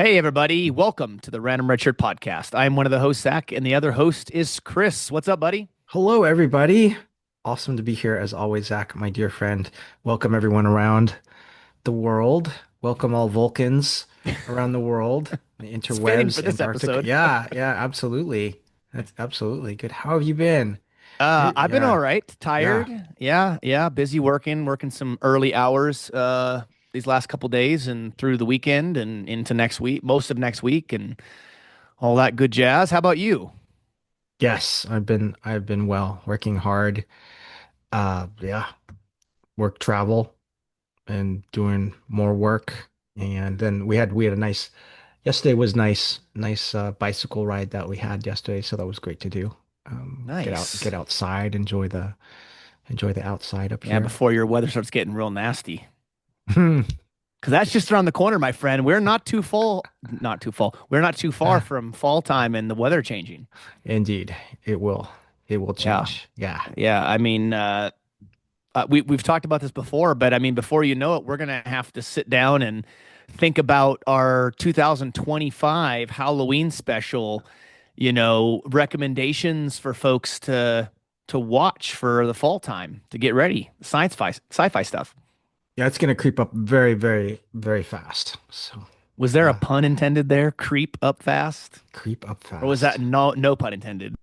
Hey, everybody. Welcome to the Random Redshirt podcast. I'm one of the hosts, Zach, and the other host is Chris. What's up, buddy? Hello, everybody. Awesome to be here as always, Zach, my dear friend. Welcome everyone around the world. Welcome all Vulcans around the world, the It's fitting for interwebs, this Antarctica. episode. Yeah, absolutely. That's absolutely good. How have you been? Good. I've been all Yeah, right. yeah, Tired. Yeah. Busy working some early hours these last couple days and through the weekend and into next week, most of next week, and all that good jazz. How about you? yes. I've been well, working hard. Yeah, work travel and doing more work. And then we had a nice yesterday was nice bicycle ride that we had yesterday, so that was great to do. Get Nice. outside, enjoy the outside up Yeah, here. before your weather starts getting real nasty. Hmm. Because that's just around the corner, my friend. We're not too full, not too full. We're not too far Ah, from fall time and the weather changing. indeed, it will. It will Yeah. change. Yeah. Yeah, I mean, we've talked about this before, but I mean, before you know it, we're gonna have to sit down and think about our 2025 Halloween special. Recommendations for folks to watch for the fall time to get ready. Sci-fi stuff. Yeah, it's gonna creep up very, very, very fast. So Was there a yeah, pun intended there? Creep up fast, creep up or was that fast. no pun intended?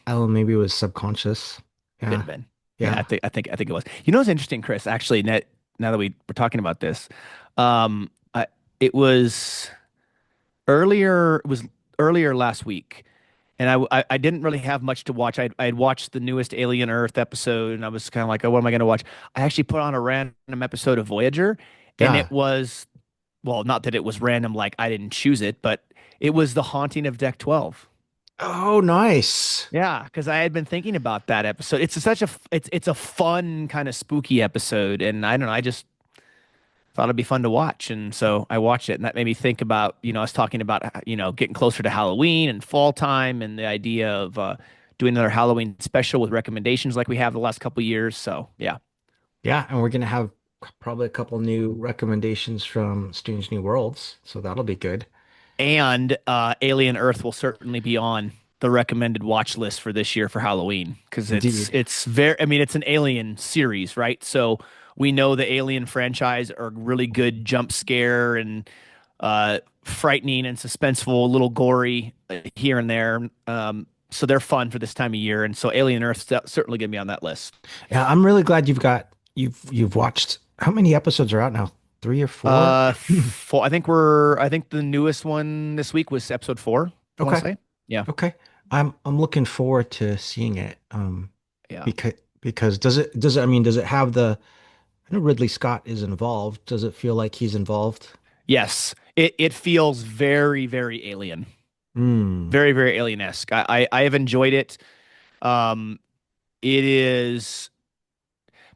Oh, maybe it was subconscious. Could Yeah. have been. Yeah, I Yeah. think I think I think it was. You know what's interesting, Chris? Actually, now that we're talking about this, um, I, it was earlier. It was earlier last week, and I didn't really have much to watch. I had watched the newest Alien Earth episode, and I was kind of like, oh, what am I going to watch? I actually put on a random episode of Voyager, and Yeah. it was well, not that it was random, like I didn't choose it, but it was The Haunting of Deck 12. Oh, nice. Yeah, because I had been thinking about that episode. It's a fun kind of spooky episode, and I don't know. I just thought it'd be fun to watch, and so I watched it, and that made me think about us talking about getting closer to Halloween and fall time, and the idea of doing another Halloween special with recommendations like we have the last couple years. So yeah, Yeah, and we're gonna have probably a couple new recommendations from Strange New Worlds, so that'll be good. and Alien Earth will certainly be on the recommended watch list for this year for Halloween because it's Indeed. it's very I mean it's an Alien series, right? So we know the Alien franchise are really good jump scare and frightening and suspenseful, a little gory here and there. So they're fun for this time of year, and so Alien Earth's certainly going to be on that list. Yeah, I'm really glad you've watched how many episodes are out now? Three or four? I think the newest one this week was episode 4. I want to Okay. say, yeah, Okay. I'm looking forward to seeing it. yeah. Because does it have the I know Ridley Scott is involved. Does it feel like he's involved? Yes, it feels very, very alien, Hmm. very alien-esque. I have enjoyed it. Um, it is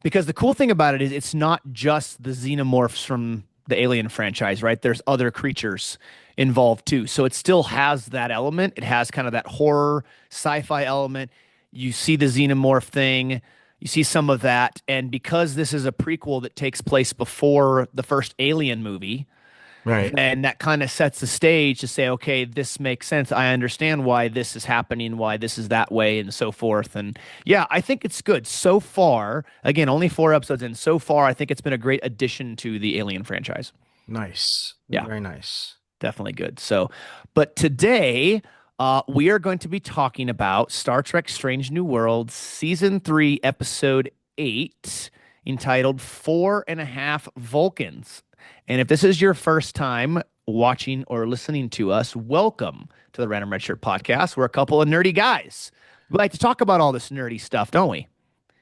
because the cool thing about it is it's not just the xenomorphs from the Alien franchise, right? There's other creatures involved too, so it still has that element. It has kind of that horror sci-fi element. You see the xenomorph thing. You see some of that, and because this is a prequel that takes place before the first Alien movie, Right. then that kind of sets the stage to say, okay, this makes sense. I understand why this is happening, why this is that way, and so forth. And yeah, I think it's good so far. Again, only 4 episodes in. So far, I think it's been a great addition to the Alien franchise. Nice. Yeah, Very nice. definitely good. So, but today, we are going to be talking about Star Trek Strange New Worlds, Season 3, Episode 8, entitled Four and a Half Vulcans. And if this is your first time watching or listening to us, welcome to the Random Redshirt podcast. We're a couple of nerdy guys. We like to talk about all this nerdy stuff, don't we?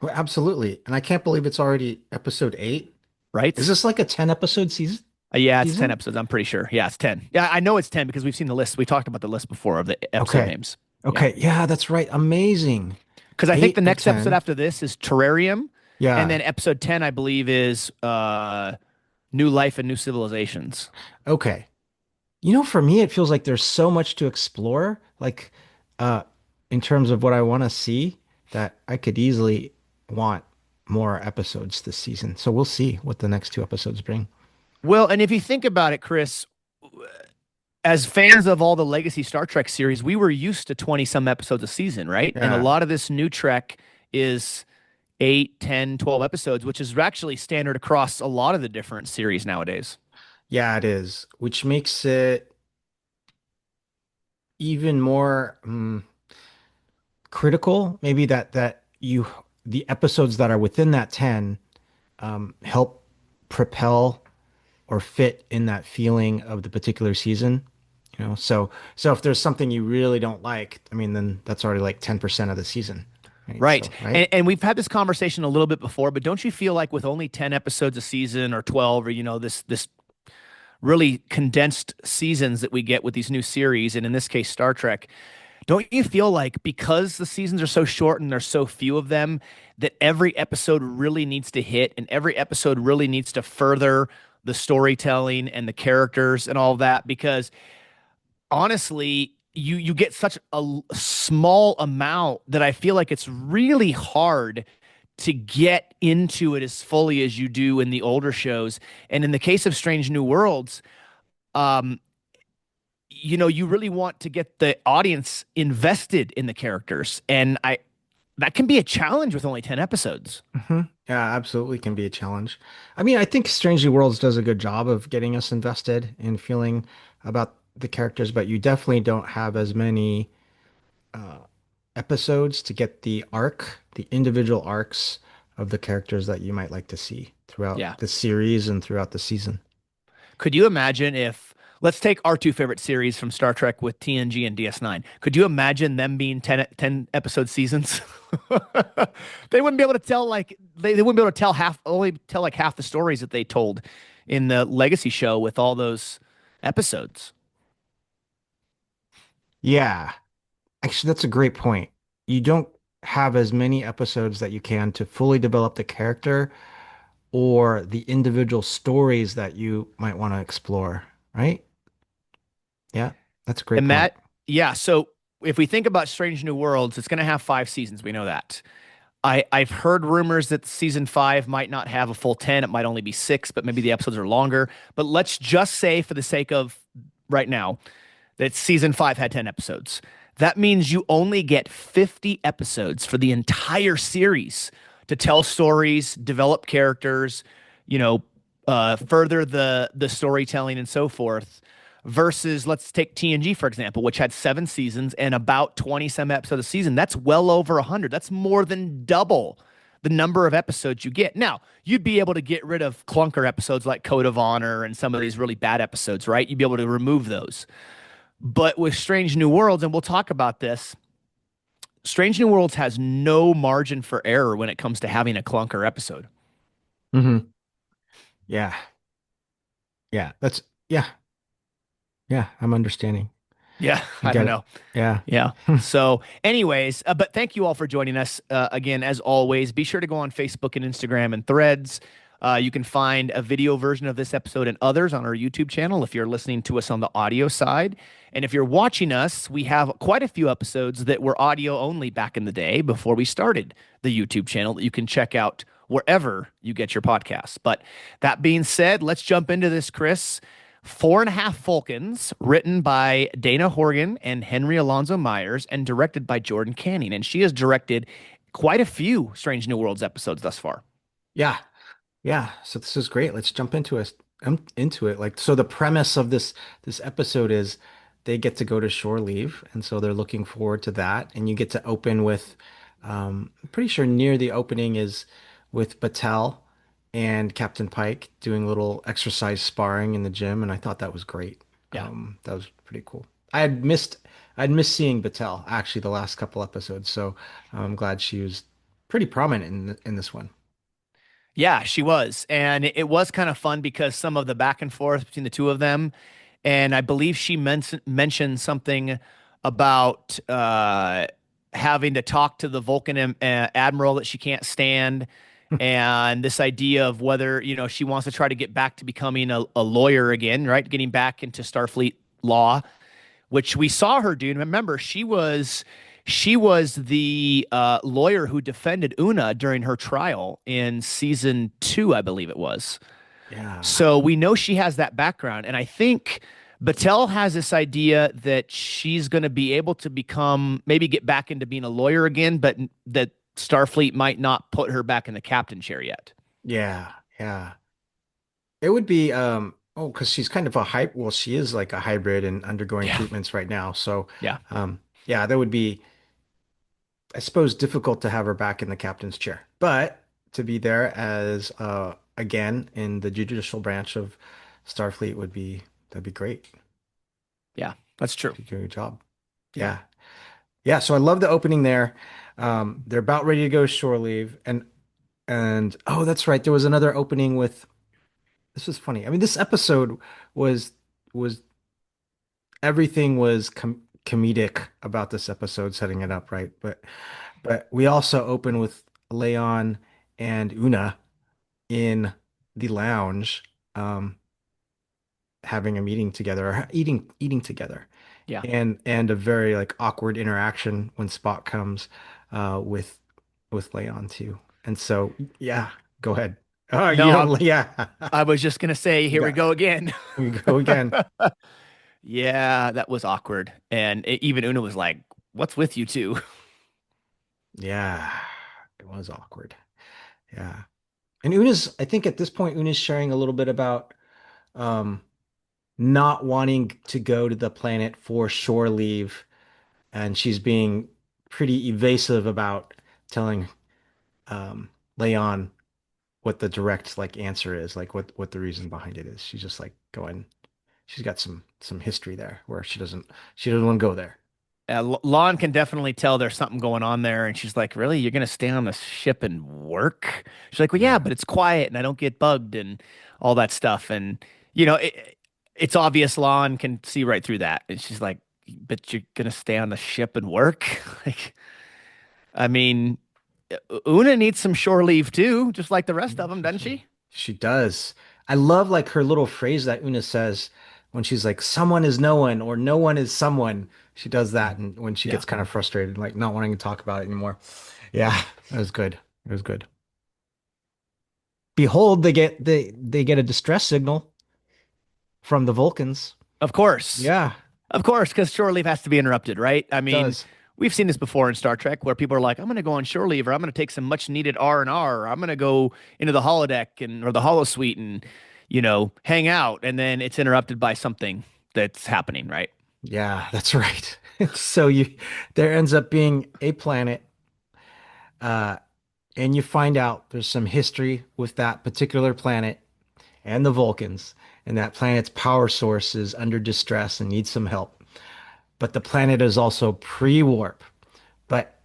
Well, absolutely. And I can't believe it's already episode 8. Is Right? this like a 10 episode Yeah, it's 10 season? episodes. I'm pretty sure. Yeah, it's 10. Yeah, I know it's 10 because we've seen the list. We talked about the list before of the episode Okay. names. Yeah. Okay. Yeah, that's right. Amazing. Because I think 8 the and next episode 10. after this is Terrarium. And Yeah. then episode 10, I believe, is New Life and New Civilizations. Okay. For me, it feels like there's so much to explore, like uh in terms of what I want to see, that I could easily want more episodes this season. So we'll see what the next two episodes bring. Well, and if you think about it, Chris, as fans of all the legacy Star Trek series, we were used to 20 some episodes a season, right? And a Yeah. lot of this new Trek is 8, 10, 12 episodes, which is actually standard across a lot of the different series nowadays. Yeah, it is, which makes it even more critical, maybe that you the episodes that are within that 10 help propel or fit in that feeling of the particular season. So if there's something you really don't like, I mean, then that's already like 10% of the season, right? Right. So, right? And we've had this conversation a little bit before, but don't you feel like with only 10 episodes a season or 12 or this really condensed seasons that we get with these new series and in this case Star Trek, don't you feel like because the seasons are so short and there's so few of them that every episode really needs to hit and every episode really needs to further the storytelling and the characters and all that because honestly, you get such a small amount that I feel like it's really hard to get into it as fully as you do in the older shows. And in the case of Strange New Worlds, um, you really want to get the audience invested in the characters, and I that can be a challenge with only 10 episodes. Yeah, absolutely can be a challenge. I mean, I think Strangely Worlds does a good job of getting us invested in feeling about the characters, but you definitely don't have as many episodes to get the arc, the individual arcs of the characters that you might like to see throughout Yeah. the series and throughout the season. Could you imagine if, let's take our two favorite series from Star Trek with TNG and DS9. Could you imagine them being 10 episode seasons? They wouldn't be able to tell like they wouldn't be able to tell half only tell like half the stories that they told in the legacy show with all those episodes. Yeah, actually, that's a great point. You don't have as many episodes that you can to fully develop the character or the individual stories that you might want to explore, right? Yeah, that's a great And point. Matt, yeah, so if we think about Strange New Worlds, it's going to have 5 seasons. We know that. I've heard rumors that season 5 might not have a full 10. It might only be 6, but maybe the episodes are longer. But let's just say, for the sake of right now, that season 5 had 10 episodes. That means you only get 50 episodes for the entire series to tell stories, develop characters, you know, further the storytelling and so forth. Versus, let's take TNG for example, which had 7 seasons and about 20 some episodes a season. That's well over 100. That's more than double the number of episodes you get. Now, you'd be able to get rid of clunker episodes like Code of Honor and some of these really bad episodes, right? You'd be able to remove those. But with Strange New Worlds, and we'll talk about this, Strange New Worlds has no margin for error when it comes to having a clunker episode. Hmm. Yeah, yeah, yeah, I'm understanding. Yeah, I I don't get it. know. Yeah. Yeah. So, anyways, but thank you all for joining us again. As always, be sure to go on Facebook and Instagram and Threads. You can find a video version of this episode and others on our YouTube channel if you're listening to us on the audio side. And if you're watching us, we have quite a few episodes that were audio only back in the day before we started the YouTube channel that you can check out wherever you get your podcasts. But that being said, let's jump into this, Chris. Four and a Half Vulcans, written by Dana Horgan and Henry Alonzo Myers, and directed by Jordan Canning. And she has directed quite a few Strange New Worlds episodes thus far. Yeah. Yeah. So this is great. Let's jump into it. Like, so the premise of this episode is they get to go to shore leave, and so they're looking forward to that. And you get to open with I'm pretty sure near the opening is with Battelle and Captain Pike doing a little exercise sparring in the gym, and I thought that was great. Yeah. That was pretty cool. I'd missed seeing Battelle actually the last couple episodes, so I'm glad she was pretty prominent in this one. Yeah, she was. And it was kind of fun because some of the back and forth between the two of them. And I believe she mentioned something about having to talk to the Vulcan admiral that she can't stand. And this idea of whether, she wants to try to get back to becoming a lawyer again, right? Getting back into Starfleet law, which we saw her do. And remember, she was the lawyer who defended Una during her trial in season 2, I believe it was. Yeah. So we know she has that background, and I think Battelle has this idea that she's going to be able to become, maybe get back into being a lawyer again, but that Starfleet might not put her back in the captain chair yet. Yeah, yeah. It would be oh, because she's kind of a hype. Well, she is like a hybrid and undergoing Yeah. treatments right now. So Yeah. yeah, that would be, I suppose, difficult to have her back in the captain's chair. But to be there as again in the judicial branch of Starfleet would be, that'd be great. Yeah. That's true. She's doing a good job. Yeah. Yeah. Yeah, so I love the opening there. They're about ready to go shore leave, and oh, that's right. There was another opening with, this was funny. I mean, this episode was was everything was comedic about this episode, setting it up, right? But we also open with Leon and Una in the lounge, having a meeting together, or eating together, Yeah. and a very like awkward interaction when Spock comes with Leon too. And so yeah, go ahead. Oh, you No, don't, yeah. I was just going to say, You here we got, go again. we go again. Yeah, that was awkward. And even Una was like, what's with you two? Yeah, it was awkward. Yeah. And Una's, I think at this point, Una's sharing a little bit about um, not wanting to go to the planet for shore leave. And she's being pretty evasive about telling um, Leon what the direct like answer is, like what the reason behind it is. She's just like going, she's got some history there where she doesn't want to go there. Lon can definitely tell there's something going on there. And she's like, really? You're going to stay on the ship and work? She's like, well, yeah, Yeah. but it's quiet and I don't get bugged and all that stuff. And, it's obvious Lon can see right through that. And she's like, but you're going to stay on the ship and work? Like, I mean, Una needs some shore leave too, just like the rest of them, doesn't she? She does. I love like her little phrase that Una says when she's like, someone is no one or no one is someone. She does that, and when she Yeah. gets kind of frustrated, like not wanting to talk about it anymore. Yeah, it was good. It was good. Behold, they get a distress signal from the Vulcans. Of course. Yeah, Of course, because shore leave has to be interrupted, right? I it mean, does. we've seen this before in Star Trek where people are like, "I'm going to go on shore leave, or I'm going to take some much needed R and R. I'm going to go into the holodeck and or the holosuite and hang out," and then it's interrupted by something that's happening, right? Yeah, that's right. So there ends up being a planet, uh, and you find out there's some history with that particular planet and the Vulcans, and that planet's power source is under distress and needs some help. But the planet is also pre-warp, but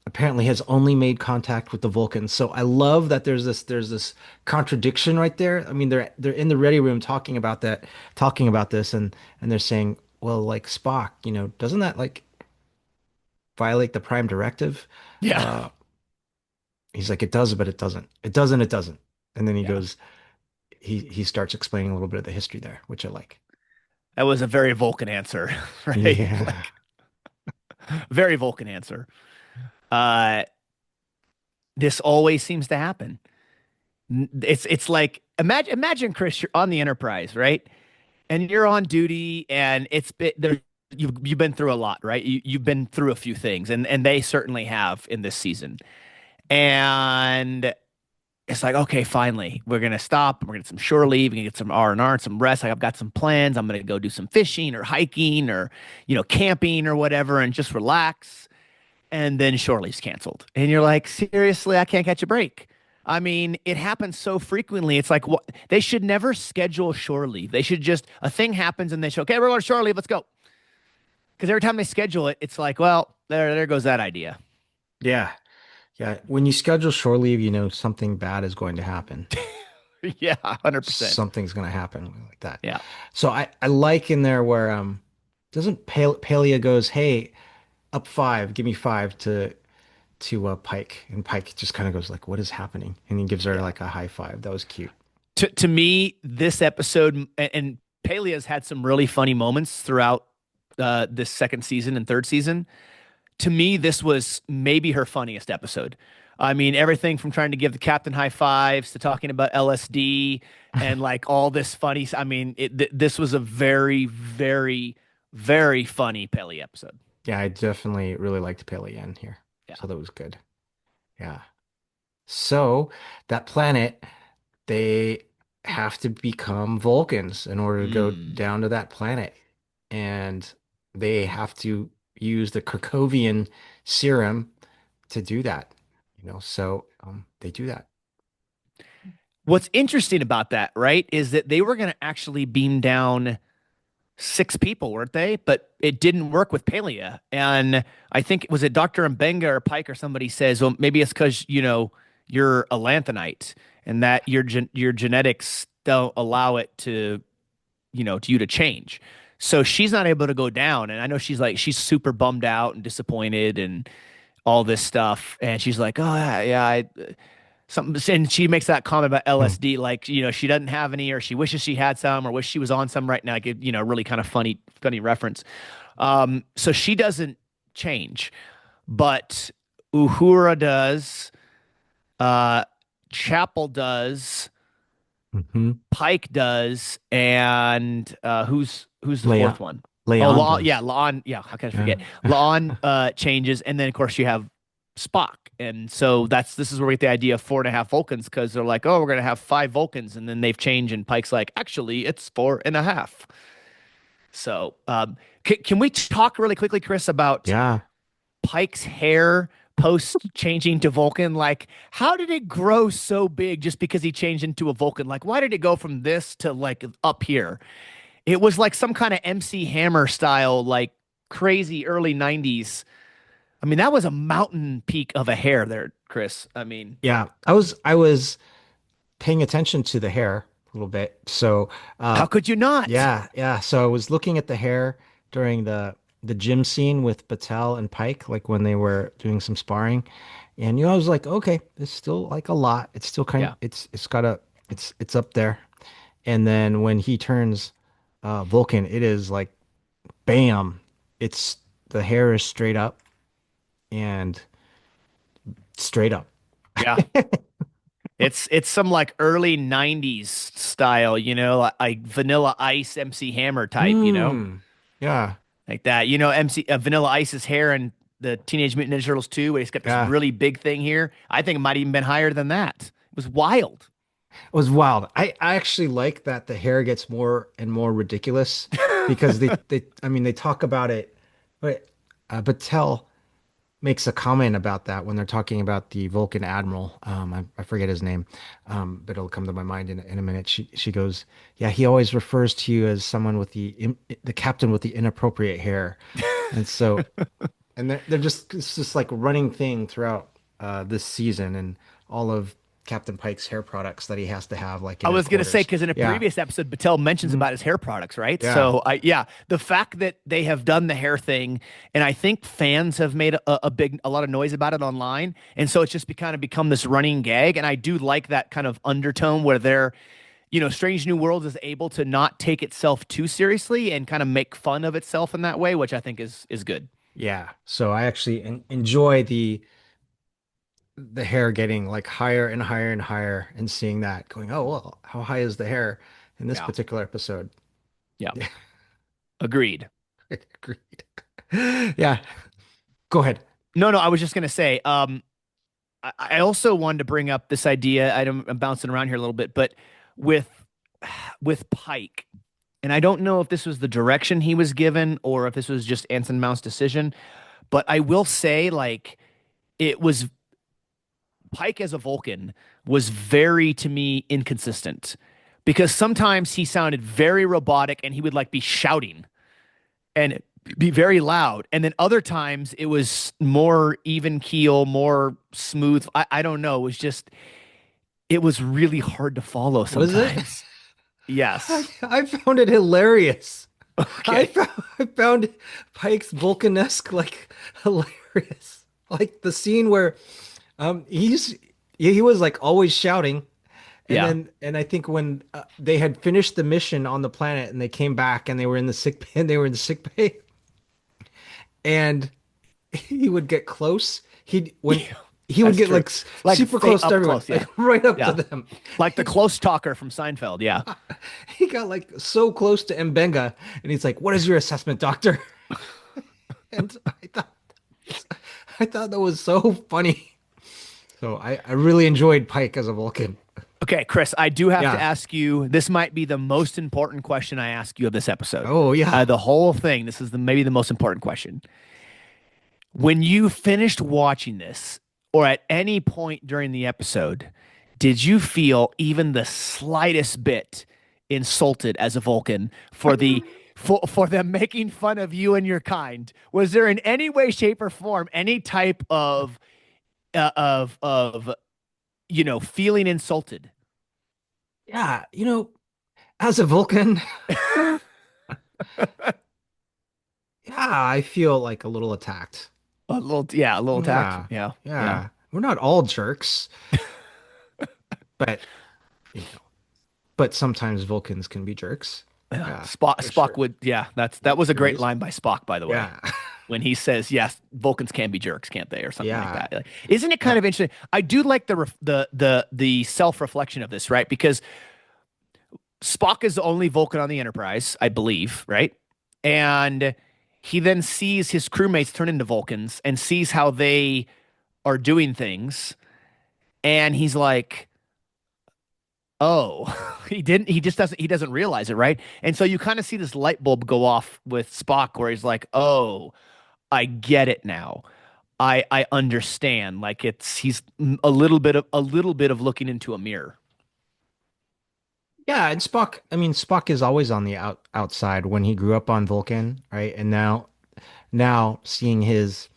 apparently has only made contact with the Vulcans. So I love that there's this contradiction right there. I mean, they're in the ready room talking about this, and they're saying, well, like Spock, doesn't that like violate the Prime Directive? Yeah, Uh, he's like, it does, but it doesn't. It doesn't. It doesn't. And then he yeah. goes, he starts explaining a little bit of the history there, which I like. That was a very Vulcan answer, right? Yeah. Like very Vulcan answer. Uh, this always seems to happen. It's like imagine Chris, you're on the Enterprise, right? And you're on duty and it's been there you've been through a lot, right? You've been through a few things and they certainly have in this season. And it's like, okay, finally, we're gonna stop. We're gonna get some shore leave. We're gonna get some R&R and some rest. Like I've got some plans. I'm gonna go do some fishing or hiking or camping or whatever and just relax. And then shore leave's canceled. And you're like, seriously, I can't catch a break. I mean, it happens so frequently. It's like what they should never schedule shore leave. They should just a thing happens and they show, okay, we're going to shore leave. Let's go. Because every time they schedule it, it's like, well, there goes that idea. Yeah. Yeah. When you schedule shore leave, something bad is going to happen. Yeah, 100%. Something's going to happen like that. Yeah, So I like in there where doesn't Palia goes, "Hey, up 5, give me 5 to Pike." And Pike just kind of goes like, "What is happening?" And he gives her yeah. like a high five. That was cute. To me, this episode and Palea's had some really funny moments throughout this second season and third season. To me, this was maybe her funniest episode. I mean, everything from trying to give the captain high fives to talking about LSD and like all this funny. I mean, this was a very, very, very funny Pele episode. Yeah, I definitely really liked Pele in here. Yeah. So that was good. Yeah. So that planet, they have to become Vulcans in order to go Mm. down to that planet. And they have to use the Kirkovian serum to do that. So they do that. What's interesting about that, right, is that they were going to actually beam down six people, weren't they? But it didn't work with Palea. And I think was it Dr. Mbenga or Pike or somebody says, well, maybe it's because, you're a lanthanite and that your genetics don't allow it to, to you to change. So she's not able to go down. And I know she's super bummed out and disappointed and all this stuff. And she's like, oh, yeah, something, and she makes that comment about Hmm. LSD, like she doesn't have any, or she wishes she had some, or wish she was on some right now. Like, really kind of funny reference. So she doesn't change, but Uhura does. Uh, Chapel does. Hmm. Pike does, and who's the fourth Leon, one? Oh, Leon Law. Yeah, does. Lon. Yeah, how can I Yeah. forget? Lon changes, and then of course you have Spock, and so this is where we get the idea of four and a half Vulcans because they're like, oh, we're gonna have five Vulcans, and then they've changed, and Pike's like, actually, it's four and a half. So, can we talk really quickly, Chris, about Yeah. Pike's hair post changing to Vulcan? Like, how did it grow so big just because he changed into a Vulcan? Like, why did it go from this to like up here? It was like some kind of MC Hammer style, like crazy early 90s. I mean, that was a mountain peak of a hair there, Chris. I mean, Yeah. I was paying attention to the hair a little bit. So, how uh, could you not? yeah, yeah. So I was looking at the hair during the gym scene with Battelle and Pike, like when they were doing some sparring, and I was like, okay, it's still like a lot. It's still kind. Yeah. It's got a. It's up there. And then when he turns Vulcan, it is like bam. It's the hair is straight up and straight up. Yeah. It's some like early 90s style, like Vanilla Ice MC Hammer type, Hmm. Yeah. like that. MC Vanilla Ice's hair in the Teenage Mutant Ninja Turtles 2, where he's got this Yeah. really big thing here. I think it might even been higher than that. It was wild. It was wild. I actually like that the hair gets more and more ridiculous because I mean they talk about it, but Battelle makes a comment about that when they're talking about the Vulcan Admiral. I forget his name, but it'll come to my mind in a minute. She goes, yeah, he always refers to you as someone with the captain with the inappropriate hair, and so and they're just it's just like running thing throughout this season and all of Captain Pike's hair products that he has to have like I in his was gonna say quarters. because in a Yeah. previous episode, Battelle mentions Mhm. about his hair products, right? Yeah. So yeah, the fact that they have done the hair thing, and I think fans have made a lot of noise about it online, and so it's just kind of become this running gag, and I do like that kind of undertone where Strange New Worlds is able to not take itself too seriously and kind of make fun of itself in that way, which I think is good. Yeah. So I actually enjoy the hair getting like higher and higher and higher and seeing that going, oh, well, how high is the hair in this Yeah, particular episode? yeah, Yeah. agreed. Agreed. Yeah. Go ahead. No, no, I was just gonna say, I also wanted to bring up this idea. I'm bouncing around here a little bit, but with with Pike, and I don't know if this was the direction he was given or if this was just Anson Mount's decision, but I will say, like, it was Pike as a Vulcan was very, to me, inconsistent because sometimes he sounded very robotic and he would like be shouting and be very loud. And then other times it was more even keel, more smooth. I don't know. It was really hard to follow Was it? sometimes. Yes. I found it hilarious. Okay. I found Pike's Vulcanesque like hilarious. Like the scene where he was like always shouting, and Yeah. I think when they had finished the mission on the planet and they came back and they were in the sick bay, and they were in the sick bay and he would get close. He when he would That's get true. like Like super close to up everyone, close, like yeah. right up to Yeah. them. Like the close talker from Seinfeld, yeah. He got like so close to Mbenga, and he's like, "What is your assessment, doctor?" And I thought that was so funny. So I really enjoyed Pike as a Vulcan. Okay, Chris, I do have to Yeah. ask you, this might be the most important question I ask you of this episode. Oh yeah. The whole thing, this is maybe the most important question. When you finished watching this, or at any point during the episode, did you feel even the slightest bit insulted as a Vulcan for them making fun of you and your kind? Was there in any way, shape, or form any type of feeling insulted? Yeah, as a Vulcan, yeah, I feel like a little attacked. A little attacked. Yeah. Yeah, yeah, Yeah. We're not all jerks, but you know, but sometimes Vulcans can be jerks. yeah. Yeah, for Spock sure. would. Yeah, that was a There great is. line by Spock, by the way. Yeah. When he says, "Yes, Vulcans can be jerks, can't they?" or something like Yeah. that. Like, isn't it kind No. of interesting? I do like the self reflection of this, right? Because Spock is the only Vulcan on the Enterprise, I believe, right? And he then sees his crewmates turn into Vulcans and sees how they are doing things, and he's like, "Oh, he didn't. He just doesn't. He doesn't realize it, right?" And so you kind of see this light bulb go off with Spock, where he's like, "Oh, I get it now." I understand. Like he's a little bit of looking into a mirror. Yeah, and Spock, I mean, Spock is always on the outside when he grew up on Vulcan, right? And now seeing his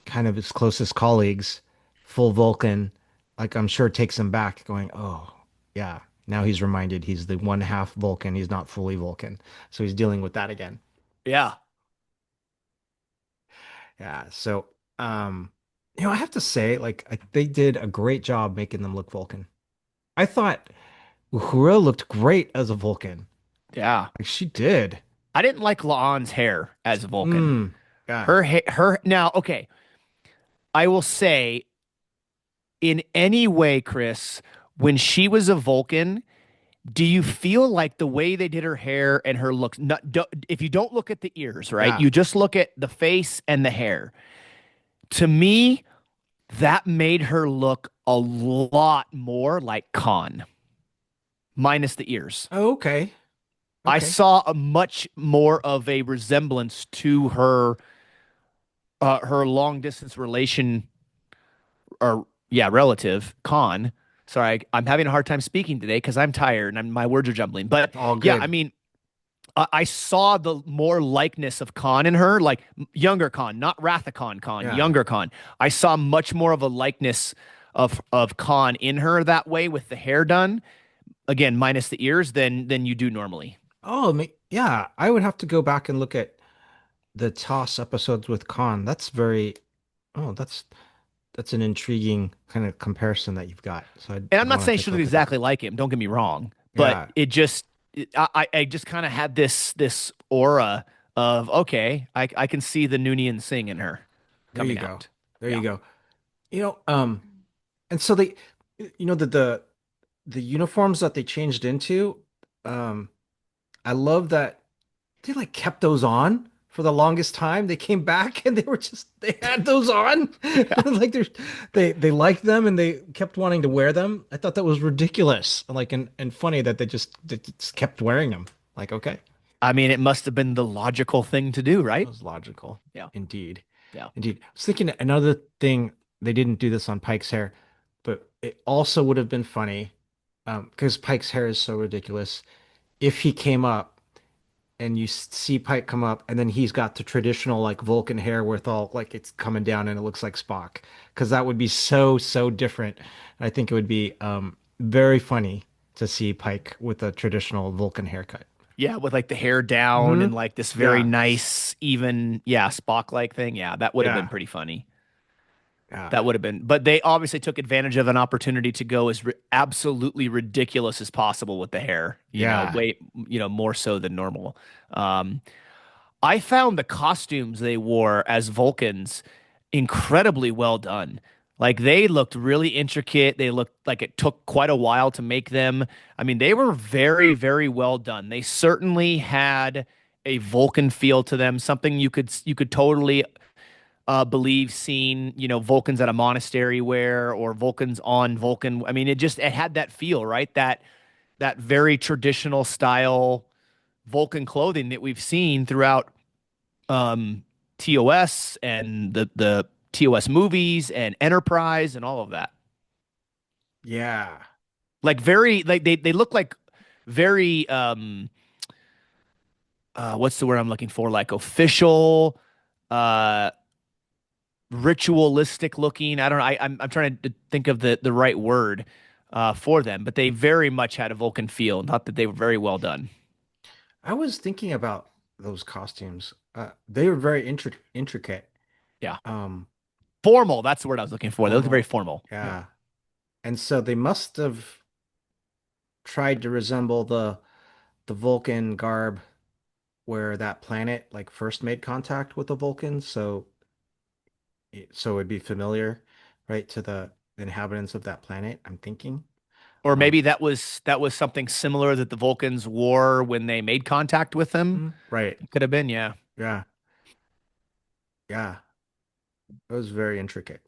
kind of his closest colleagues full Vulcan, like I'm sure takes him back going, "Oh, yeah, now he's reminded he's the one half Vulcan, he's not fully Vulcan." So he's dealing with that again. Yeah, Yeah, so I have to say like they did a great job making them look Vulcan. I thought Uhura looked great as a Vulcan. yeah. Like she did. I didn't like La'an's hair as a Vulcan. Mm, yeah. Her now. Okay, I will say in any way, Chris, when she was a Vulcan, do you feel like the way they did her hair and her looks? If you don't look at the ears, right? Yeah. You just look at the face and the hair. To me, that made her look a lot more like Khan, minus the ears. Oh, okay. I Okay. saw a much more of a resemblance to her long distance relation or yeah relative Khan. Sorry, I'm having a hard time speaking today because I'm tired and my words are jumbling. But All yeah, I good. mean, I saw the more likeness of Khan in her, like younger Khan, not Rathacon Khan, Yeah. younger Khan. I saw much more of a likeness of Khan in her that way with the hair done again minus the ears than you do normally. Oh, yeah. I would have to go back and look at the Toss episodes with Khan. Oh, that's an intriguing kind of comparison that you've got. So And I'm I'd not want to saying take she a looked look at that. exactly like him. Don't get me wrong, but Yeah. it just I just kind of had this aura of okay, I can see the Noonien Singh in her There you coming go. out. There you Yeah, go. You know, and so the uniforms that they changed into, um, I love that they like kept those on for the longest time. They came back and they had those on. yeah. Like they liked them and they kept wanting to wear them. I thought that was ridiculous. And funny that they just kept wearing them. Like, okay. I mean, it must have been the logical thing to do, That right? was logical. Yeah, Indeed. yeah. Indeed. I was thinking another thing, they didn't do this on Pike's hair, but it also would have been funny, because Pike's hair is so ridiculous. If he came up and you see Pike come up and then he's got the traditional like Vulcan hair with all like it's coming down and it looks like Spock, because that would be so, so different. I think it would be very funny to see Pike with a traditional Vulcan haircut. Yeah, with like the hair down Hmm. and like this very Yeah. nice, even, yeah, Spock-like thing. Yeah, that would have been Yeah. pretty funny. Yeah. That would have been, but they obviously took advantage of an opportunity to go as absolutely ridiculous as possible with the hair, Yeah. way, more so than normal. Um, I found the costumes they wore as Vulcans incredibly well done. Like they looked really intricate. They looked like it took quite a while to make them. I mean, they were very, very well done. They certainly had a Vulcan feel to them, something you could totally believe seeing, Vulcans at a monastery wear or Vulcans on Vulcan. I mean, it had that feel, right? That very traditional style Vulcan clothing that we've seen throughout um, TOS and the TOS movies and Enterprise and all of that. Yeah. Like very like they look like very what's the word I'm looking for? Like official, uh ritualistic looking. I don't know. I'm trying to think of the right word for them, but they very much had a Vulcan feel. Not that they were very well done. I was thinking about those costumes. They were very intricate. Yeah. Um, Formal, that's the word I was looking for. They look very Formal. formal. Yeah. Yeah. And so they must have tried to resemble the Vulcan garb where that planet like first made contact with the Vulcans, so it'd be familiar, right, to the inhabitants of that planet, I'm thinking. Or Um, maybe that was something similar that the Vulcans wore when they made contact with them. right. It could have been, yeah. Yeah. Yeah. It was very intricate.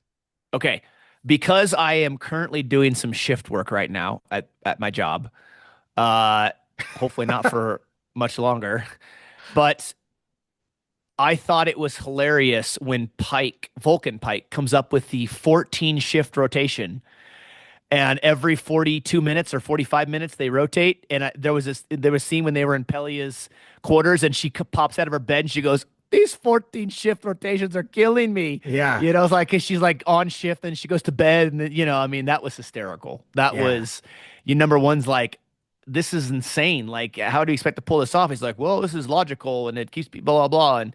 Okay. Because I am currently doing some shift work right now at my job. Uh Hopefully not for much longer. But I thought it was hilarious when Vulcan Pike, comes up with the 14 shift rotation. And every 42 minutes or 45 minutes they rotate. And there was a scene when they were in Pelia's quarters and she pops out of her bed and she goes, "These 14 shift rotations are killing me." Yeah. It's like 'cause she's like on shift and she goes to bed and then, I mean, that was hysterical. That Yeah. was number one's like, this is insane. Like, how do you expect to pull this off? He's like, well, this is logical and it keeps people blah blah blah. And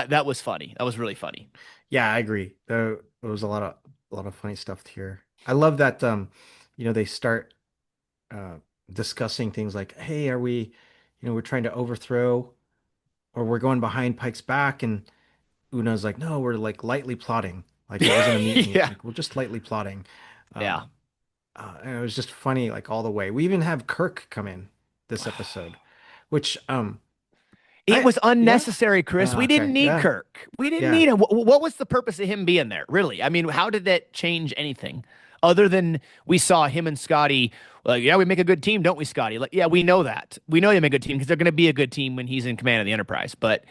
that was funny. That was really funny. Yeah, I agree. There was a lot of funny stuff here. I love that they start uh discussing things like, "Hey, are we, we're trying to overthrow or we're going behind Pike's back," and Una's like, "No, we're like lightly plotting. Like it wasn't a mutiny. Yeah. Like we're just lightly plotting." Yeah. Um and it was just funny like all the way. We even have Kirk come in this episode, which It I was yeah. unnecessary, Chris. We didn't Okay. need Yeah. Kirk. We didn't Yeah. need him. What was the purpose of him being there, really? I mean, how did that change anything other than we saw him and Scotty? Like, yeah, we make a good team, don't we, Scotty? Like, yeah, we know that. We know they make a good team because they're going to be a good team when he's in command of the Enterprise. But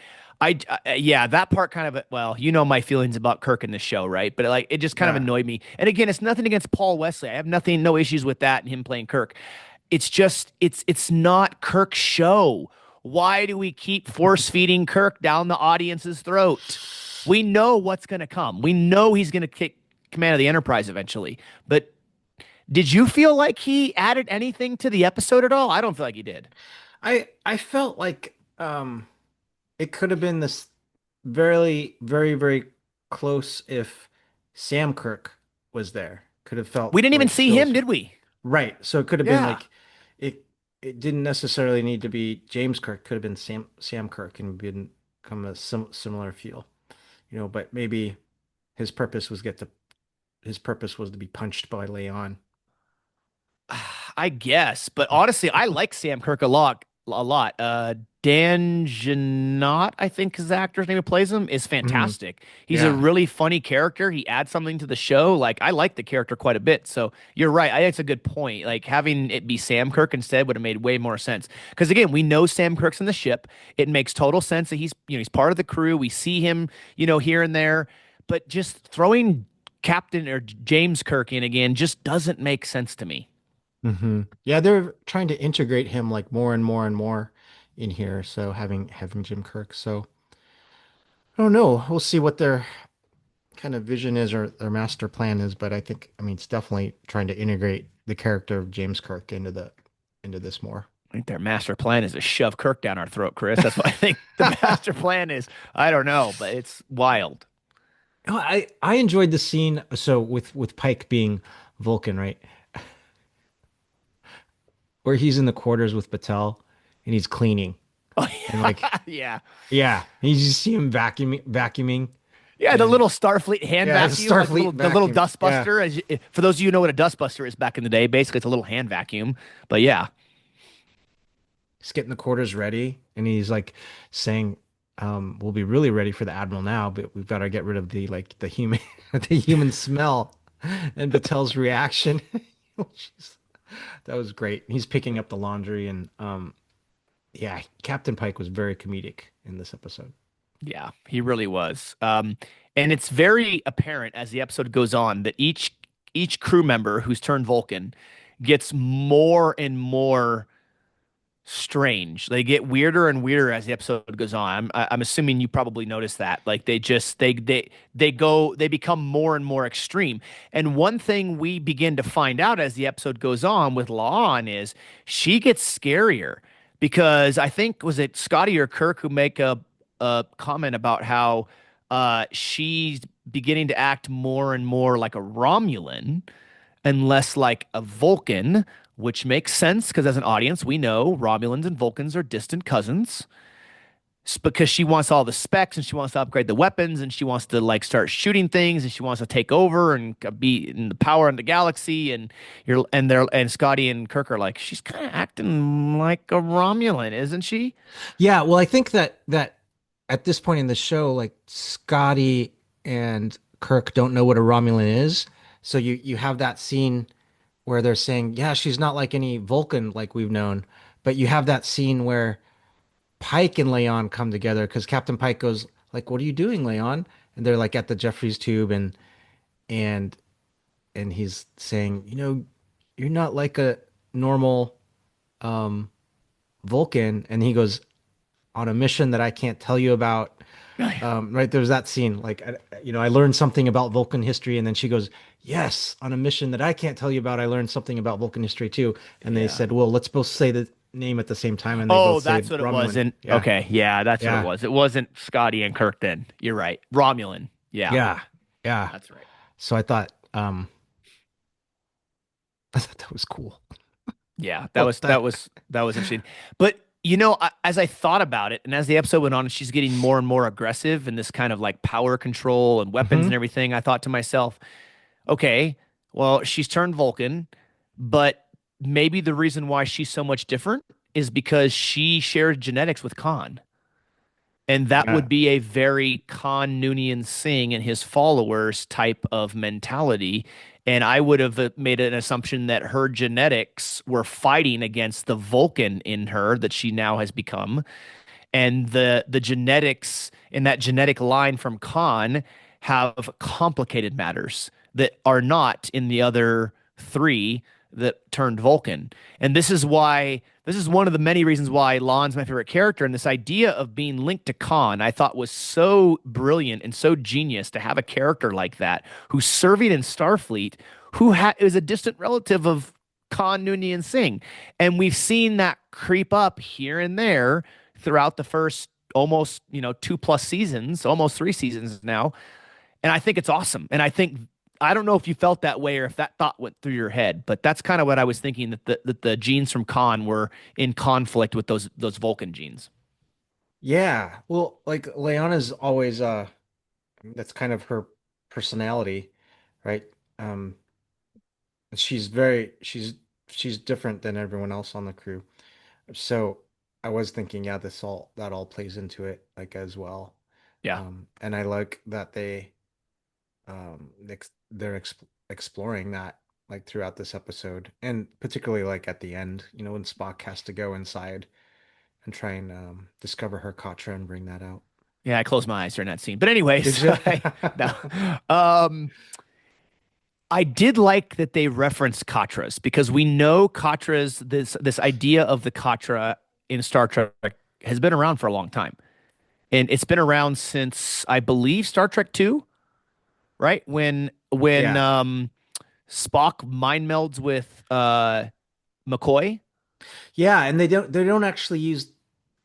yeah, that part kind of, well, my feelings about Kirk in this show, right? But like, it just kind of Yeah. annoyed me. And again, it's nothing against Paul Wesley. I have nothing, no issues with that and him playing Kirk. It's just it's not Kirk's show. Why do we keep force feeding Kirk down the audience's throat? We know what's going to come. We know he's going to kick command of the Enterprise eventually. But did you feel like he added anything to the episode at all? I don't feel like he did. I felt like it could have been this very, very, very close if Sam Kirk was there. Could have felt We didn't even like see still him, did we? right. So it could have been Yeah. like it didn't necessarily need to be James Kirk. Could have been Sam Kirk and been come a similar feel, but maybe his purpose was his purpose was to be punched by Leon. I guess, but honestly, I like Sam Kirk a lot. A lot. Dan Janot, I think his actor's name who plays him, is Mhm. fantastic. He's a Yeah. really funny character. He adds something to the show. Like I like the character quite a bit. So you're right. I think it's a good point. Like having it be Sam Kirk instead would have made way more sense. Because again, we know Sam Kirk's in the ship. It makes total sense that he's part of the crew. We see him, here and there. But just throwing Captain or James Kirk in again just doesn't make sense to me. Yeah, they're trying to integrate him like more and more and more in here. So having Jim Kirk. So I don't know. We'll see what their kind of vision is or their master plan is. But I mean, it's definitely trying to integrate the character of James Kirk into this more. I think their master plan is to shove Kirk down our throat, Chris. That's what I think the master plan is. I don't know, but it's wild. Oh, I enjoyed the scene. So with Pike being Vulcan, right, where he's in the quarters with Batel and he's cleaning Oh and like yeah, yeah, and you just see him vacuuming. Yeah, the and little Starfleet hand yeah, it's a vacuum, like Starfleet the little vacuum. Yeah, dustbuster. For those of you who know what a dustbuster is back in the day, basically it's a little hand vacuum. But yeah, he's getting the quarters ready, and he's like saying, "We'll be really ready for the Admiral now, but we've got to get rid of the like the human the human smell." And Batel's reaction, which is- that was great. He's picking up the laundry, and yeah, Captain Pike was very comedic in this episode. yeah, he really was. And it's very apparent as the episode goes on that each crew member who's turned Vulcan gets more and more strange. They get weirder and weirder as the episode goes on. I'm assuming you probably noticed that. Like they become more and more extreme. And one thing we begin to find out as the episode goes on with La'an is she gets scarier because I think was it Scotty or Kirk who make a comment about how she's beginning to act more and more like a Romulan unless like a Vulcan, which makes sense because as an audience, we know Romulans and Vulcans are distant cousins. Because she wants all the specs and she wants to upgrade the weapons and she wants to like start shooting things and she wants to take over and be in the power in the galaxy and Scotty and Kirk are like she's kind of acting like a Romulan, isn't she? Yeah, well, I think that at this point in the show, like Scotty and Kirk don't know what a Romulan is. So you have that scene where they're saying, "Yeah, she's not like any Vulcan like we've known." But you have that scene where Pike and Leon come together because Captain Pike goes like, "What are you doing, Leon?" And they're like at the Jeffries tube, and and he's saying, "You're not like a normal um Vulcan." And he goes, "On a mission that I can't tell you about." Right, there's that scene. Like, I learned something about Vulcan history, and then she goes, "Yes, on a mission that I can't tell you about, I learned something about Vulcan history too." And they Yeah. said, "Well, let's both say the name at the same time," and they both Oh, say that's what it was. Romulan. And Yeah, okay, yeah, that's what it yeah, was. It wasn't Scotty and Kirk then. You're right. Romulan. Yeah, yeah, yeah. that's right. So I thought, I thought that was cool. Yeah, that What was the? interesting. But as I thought about it, and as the episode went on, and she's getting more and more aggressive and this kind of like power control and weapons and Hmm. everything. I thought to myself, okay, well, she's turned Vulcan, but maybe the reason why she's so much different is because she shared genetics with Khan. And that Yeah, would be a very Khan Noonien Singh and his followers type of mentality. And I would have made an assumption that her genetics were fighting against the Vulcan in her that she now has become and the genetics in that genetic line from Khan have complicated matters that are not in the other three that turned Vulcan. And this is one of the many reasons why Lon's my favorite character. And this idea of being linked to Khan, I thought was so brilliant and so genius to have a character like that who's serving in Starfleet, is a distant relative of Khan Noonien Singh. And we've seen that creep up here and there throughout the first almost 2+ seasons, almost 3 seasons now, and I think it's awesome. And I don't know if you felt that way or if that thought went through your head, but that's kind of what I was thinking that the genes from Khan were in conflict with those Vulcan genes. yeah. Well, like Leona's always, that's kind of her personality, right? Um, she's different than everyone else on the crew. So I was thinking, yeah, that all plays into it like as well. Yeah. And I like that they're exploring that like throughout this episode, and particularly like at the end, when Spock has to go inside and try and discover her Katra and bring that out. Yeah, I closed my eyes during that scene. But Did anyways, you? no. Um, I did like that they referenced Katras because we know Katras, this idea of the Katra in Star Trek has been around for a long time. And it's been around since I believe Star Trek 2, right? When Yeah. Spock mind melds with McCoy. Yeah, and they don't actually use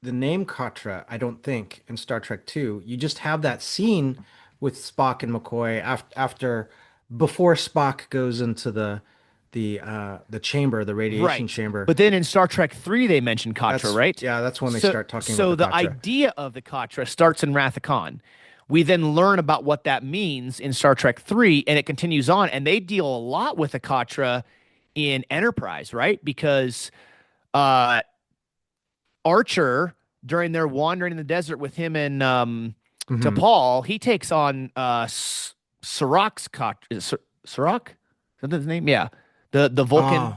the name Katra, I don't think, in Star Trek 2. You just have that scene with Spock and McCoy after before Spock goes into the chamber, the radiation Right. chamber. But then in Star Trek 3 they mentioned Katra, That's right? yeah, that's when they So start talking about so the the Katra. idea of the Katra starts in Wrath of Khan We then learn about what that means in Star Trek 3, and it continues on. And they deal a lot with Akatra in Enterprise, right? Because uh, Archer, during their wandering in the desert with him and Hmm. T'Pol, he takes on Sirach's Sirach? Is that his name? Yeah. The Vulcan Oh,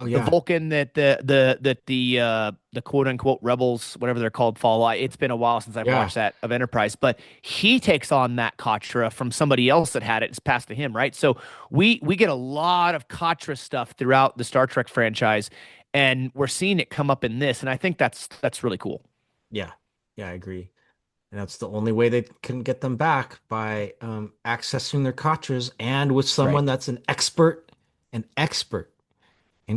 oh the yeah, Vulcan that the quote unquote rebels, whatever they're called, fall. It's been a while since I've yeah, watched that of Enterprise, but he takes on that Katra from somebody else that had it. It's passed to him, right? So we get a lot of Katra stuff throughout the Star Trek franchise, and we're seeing it come up in this, and I think that's really cool. yeah, yeah. I agree. And that's the only way they can get them back by accessing their Katras and with Right. someone that's an expert in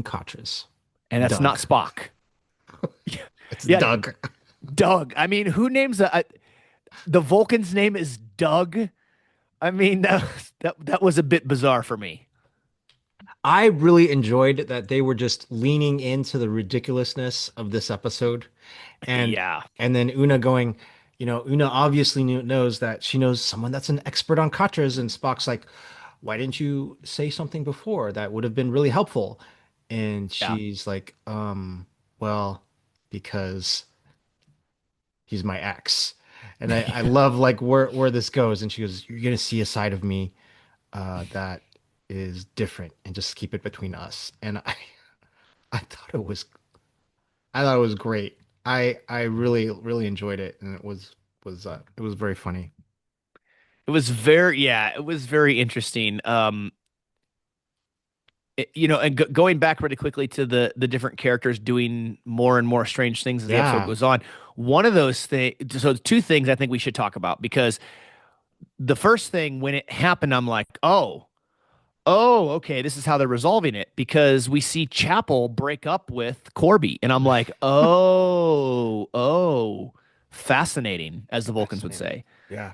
Katras. And that's not Doug. Spock. It's Yeah, Doug. Doug. I mean, who names the Vulcan's name is Doug? I mean, that was a bit bizarre for me. I really enjoyed that they were just leaning into the ridiculousness of this episode, and Yeah. and then Una going, Una obviously knows that she knows someone that's an expert on Katras, and Spock's like, why didn't you say something before? That would have been really helpful. And Yeah. she's like, well, because he's my ex. And I love like where this goes. And she goes, you're gonna see a side of me that is different and just keep it between us. And I thought it was great. I really really enjoyed it, and it was very funny. It was very interesting. And going back really quickly to the different characters doing more and more strange things as the episode Yeah. goes on. One of those things, so two things I think we should talk about because the first thing when it happened, I'm like, oh, okay, this is how they're resolving it because we see Chapel break up with Corby, and I'm like, fascinating, as the Vulcans would Fascinating. say. Yeah.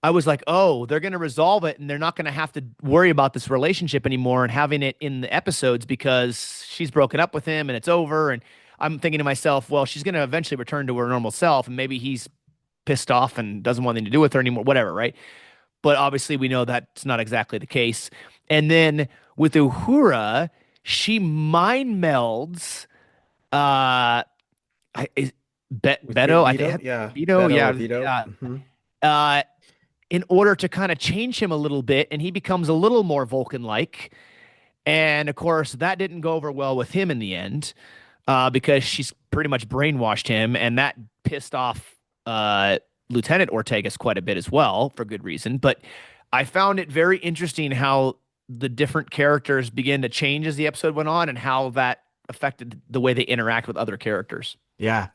I was like, oh, they're going to resolve it and they're not going to have to worry about this relationship anymore and having it in the episodes because she's broken up with him and it's over. And I'm thinking to myself, well, she's going to eventually return to her normal self and maybe he's pissed off and doesn't want anything to do with her anymore, whatever, right? But obviously, we know that's not exactly the case. And then with Uhura, she mind melds. Is With Beto, I Vito, think yeah, Vito, Beto or yeah, Vito. yeah. Hmm. Uh, in order to kind of change him a little bit, and he becomes a little more Vulcan-like. And of course, that didn't go over well with him in the end, because she's pretty much brainwashed him, and that pissed off Lieutenant Ortegas quite a bit as well, for good reason. But I found it very interesting how the different characters began to change as the episode went on, and how that affected the way they interact with other characters. Yeah.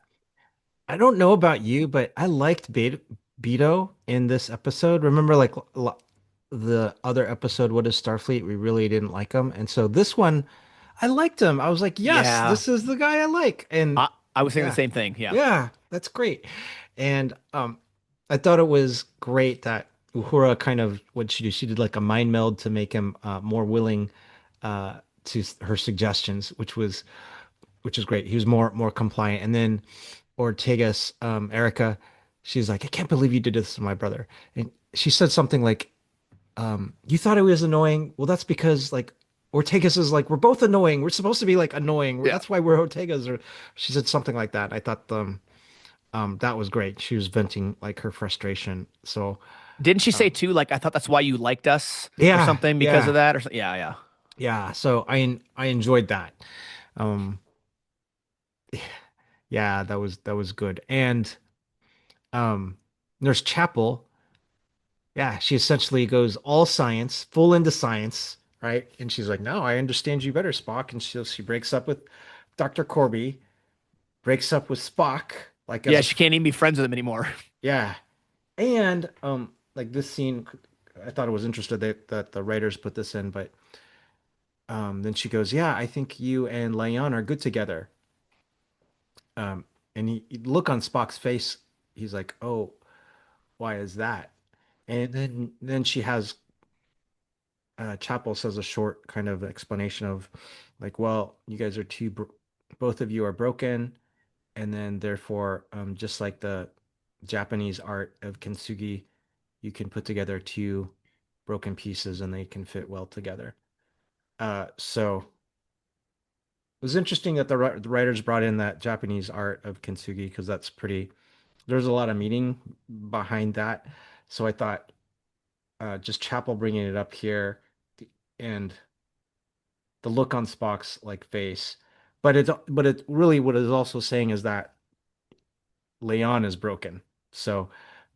I don't know about you, but I liked Beto in this episode. Remember, like the other episode, What is Starfleet? We really didn't like him. And so this one, I liked him. I was like, yes, Yeah, this is the guy I like. And I was saying the yeah, same thing. Yeah, yeah, that's great. And I thought it was great that Uhura kind of what she did. She did like a mind meld to make him more willing to her suggestions, which is great. He was more compliant. And then Ortega's Erica, she's like, I can't believe you did this to my brother. And she said something like, you thought it was annoying. Well, that's because like Ortega's is like, we're both annoying. We're supposed to be like annoying. yeah. That's why we're Ortega's. Or she said something like that. I thought that was great. She was venting like her frustration. So Didn't she say um, too? Like I thought that's why you liked us or yeah, something because of yeah, that or something. Yeah, yeah. yeah. So I enjoyed that. Um, yeah, that was good. And um, Nurse Chapel. Yeah, she essentially goes all science, full into science, right? And she's like, "No, I understand you better, Spock." And she breaks up with Dr. Corby, breaks up with Spock, like as Yeah, a she can't even be friends with him anymore. yeah. And like this scene, I thought it was interesting that the writers put this in, but then she goes, "Yeah, I think you and Leon are good together." And he look on Spock's face, he's like, "Oh, why is that?" And then she has Chapel says a short kind of explanation of like, well, you guys are both of you are broken, and then therefore, just like the Japanese art of kintsugi, you can put together two broken pieces and they can fit well together. So it was interesting that the writers brought in that Japanese art of kintsugi because that's pretty. There's a lot of meaning behind that. So I thought just Chapel bringing it up here and the look on Spock's like face, but it really what it's also saying is that Leon is broken. So,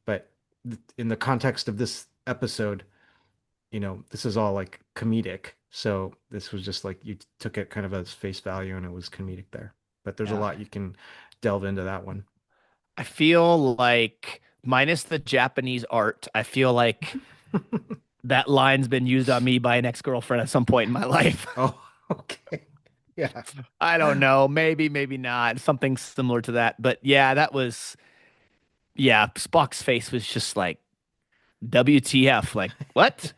but in the context of this episode, this is all like comedic. So this was just like you took it kind of as face value and it was comedic there. But there's a Yeah. lot you can delve into that one. I feel like minus the Japanese art, I feel like that line's been used on me by an ex-girlfriend at some point in my life. Oh, okay. Yeah. I don't know. Maybe, maybe not. Something similar to that. But yeah, that was, yeah, Spock's face was just like, WTF? Like, what?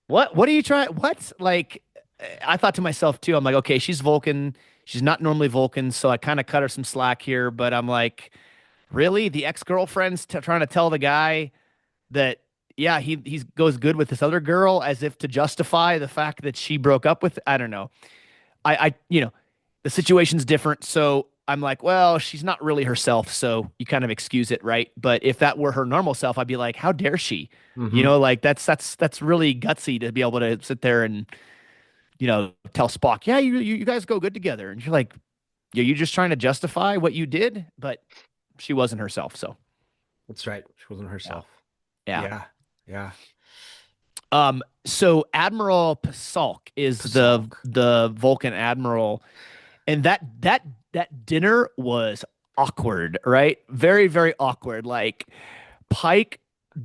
What are you trying? What? Like, I thought to myself too, I'm like, okay, she's Vulcan. She's not normally Vulcan. So I kind of cut her some slack here. But I'm like, really? The ex-girlfriend's trying to tell the guy that yeah he goes good with this other girl as if to justify the fact that she broke up with I don't know I the situation's different, so I'm like, well, she's not really herself, so you kind of excuse it, right? But if that were her normal self, I'd be like, how dare she, Hmm. like that's really gutsy to be able to sit there and tell Spock, yeah, you guys go good together, and you're like, yeah, you just trying to justify what you did, but she wasn't herself, so That's right. She wasn't yeah. herself. Yeah. Yeah. Yeah. So Admiral Pasalk is the Pasalk. the Vulcan admiral, and that dinner was awkward, right? Very, very awkward. Like Pike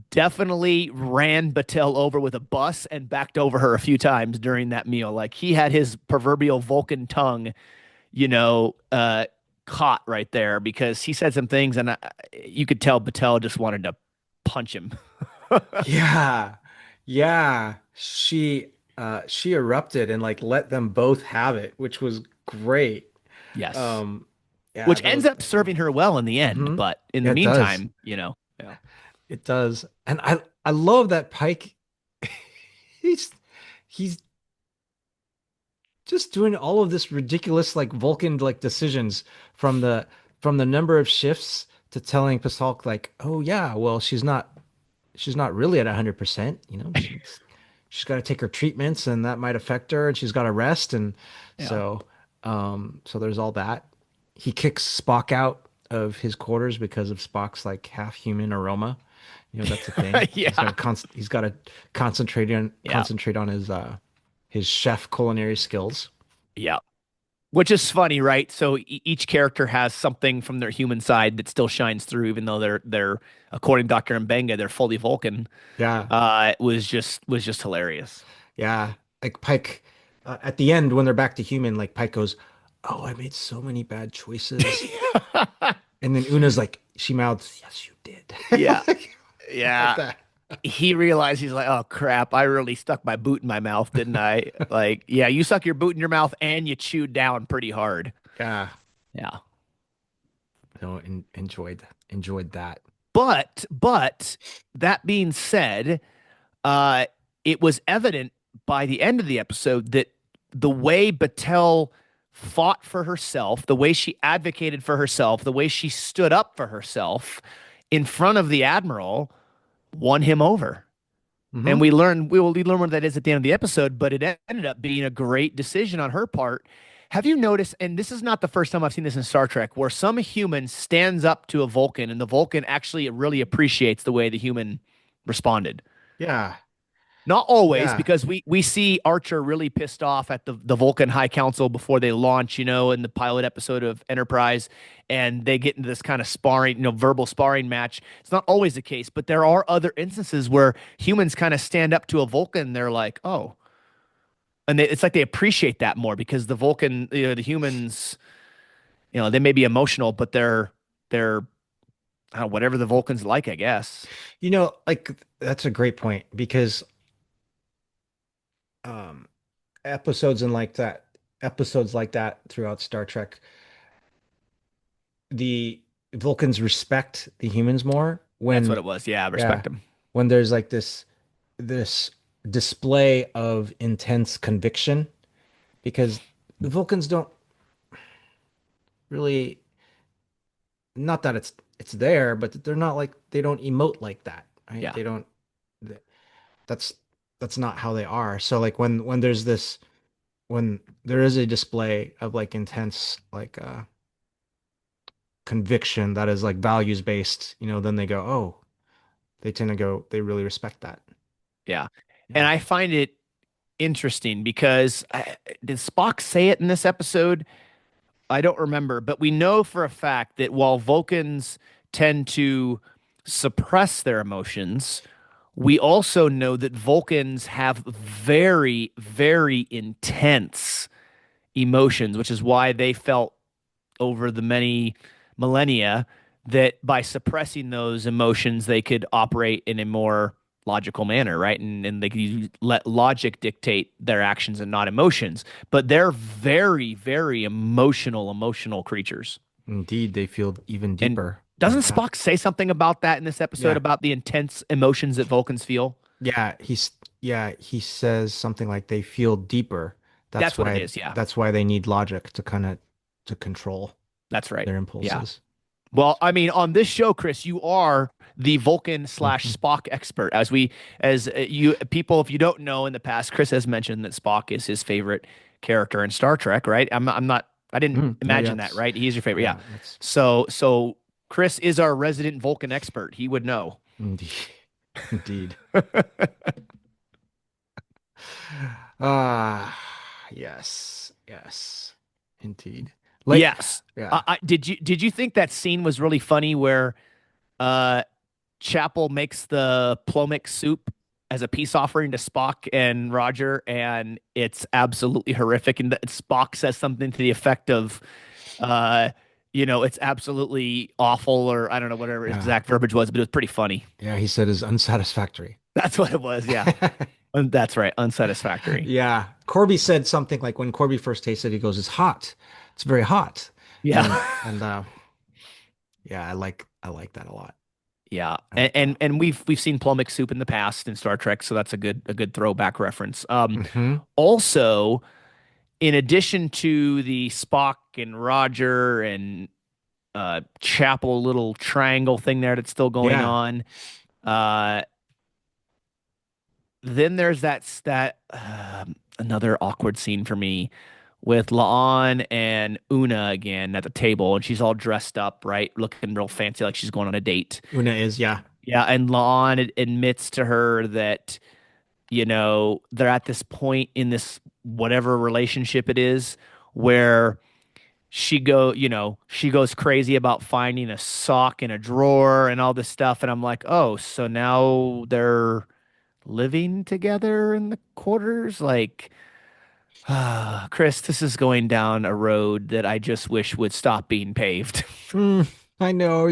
definitely ran Battelle over with a bus and backed over her a few times during that meal. Like he had his proverbial Vulcan tongue, you know, uh, caught right there because he said some things, and you could tell Battelle just wanted to punch him. Yeah. Yeah. She erupted and like let them both have it, which was great. Yes. Um yeah, Which that ends was up serving her well in the end. hmm But in the Yeah, it does. meantime, yeah, It does. And I love that Pike he's he's just doing all of this ridiculous like Vulcan like decisions from the number of shifts to telling Pasalk like, "Oh yeah, well she's not really at 100%, she's got to take her treatments and that might affect her and she's got to rest and yeah, so so there's all that. He kicks Spock out of his quarters because of Spock's like half human aroma. That's a thing. yeah, He's got to yeah, concentrate on his chef culinary skills. yeah. Which is funny, right? So each character has something from their human side that still shines through, even though they're according to Dr. Mbenga, they're fully Vulcan. Yeah. It was just hilarious. Yeah. Like Pike at the end when they're back to human, like Pike goes, "Oh, I made so many bad choices." And then Una's like, she mouths, "Yes, you did." Yeah, I love yeah. that. He realized he's like, oh crap, I really stuck my boot in my mouth, didn't I? Like, yeah, you suck your boot in your mouth and you chewed down pretty hard. Yeah. Yeah. So enjoyed that. But that being said, uh, it was evident by the end of the episode that the way Battelle fought for herself, the way she advocated for herself, the way she stood up for herself in front of the Admiral won him over. And Hmm. we learn what that is at the end of the episode, but it ended up being a great decision on her part. Have you noticed, and this is not the first time I've seen this in Star Trek, where some human stands up to a Vulcan and the Vulcan actually really appreciates the way the human responded? Yeah. Not always, Yeah. because we see Archer really pissed off at the Vulcan High Council before they launch, in the pilot episode of Enterprise, and they get into this kind of sparring, verbal sparring match. It's not always the case, but there are other instances where humans kind of stand up to a Vulcan. And they're like, oh, and it's like they appreciate that more because the Vulcan, the humans, they may be emotional, but they're whatever the Vulcans like, I guess. Like that's a great point because um episodes and like that episodes like that throughout Star Trek, Vulcans respect the humans more That's what when, it was. Yeah, yeah, respect him. when there's like this display of intense conviction because the Vulcans don't really, not that it's there, but they're not like they don't emote like that, right? Yeah. They don't that's that's not how they are. So like when there's this when there is a display of like intense like conviction that is like values based, then they go, oh, they tend to go, they really respect that. Yeah. And Yeah. I find it interesting because did Spock say it in this episode? I don't remember, but we know for a fact that while Vulcans tend to suppress their emotions, we also know that Vulcans have very, very intense emotions, which is why they felt over the many millennia that by suppressing those emotions, they could operate in a more logical manner, right? And they could let logic dictate their actions and not emotions. But they're very, very emotional creatures. Indeed, they feel even And deeper doesn't than that. Spock say something about that in this episode Yeah. about the intense emotions that Vulcans feel? He says something like they feel deeper. That's what it is. Yeah, That's why they need logic to kind of to control that's right. their Yeah. impulses. Well, I mean, on this show, Chris, you are the Vulcan slash Mhm. Spock expert. As you people, if you don't know, in the past, Chris has mentioned that Spock is his favorite character in Star Trek. Right? I'm not. I didn't No, imagine that. Right? He's your favorite. Yeah. yeah, that's So Chris is our resident Vulcan expert. He would know. indeed, indeed. Ah, yes, yes, indeed. Like, Yes. yeah, Did you think that scene was really funny where uh Chapel makes the plomic soup as a peace offering to Spock and Roger, and it's absolutely horrific. And Spock says something to the effect of, uh, it's absolutely awful, or I don't know whatever his yeah, exact verbiage was, but it was pretty funny. yeah. He said is unsatisfactory. That's what it was. Yeah, that's right. Unsatisfactory. Yeah, Corby said something like when Corby first tasted, he goes, "It's hot. It's very hot." Yeah, And yeah, I like that a lot. yeah. I And, like that. and and we've seen plomic soup in the past in Star Trek, so that's a good throwback reference. Hmm. Also, in addition to the Spock and Roger and Chapel little triangle thing there that's still going Yeah, on. Uh, then there's that another awkward scene for me with La'an and Una again at the table, and she's all dressed up, right, looking real fancy, like she's going on a date. Una is, yeah. Yeah, and La'an admits to her that they're at this point in this whatever relationship it is where she goes crazy about finding a sock in a drawer and all this stuff. And I'm like, oh, so now they're living together in the quarters? Like, Chris, this is going down a road that I just wish would stop being paved. Mm, I know.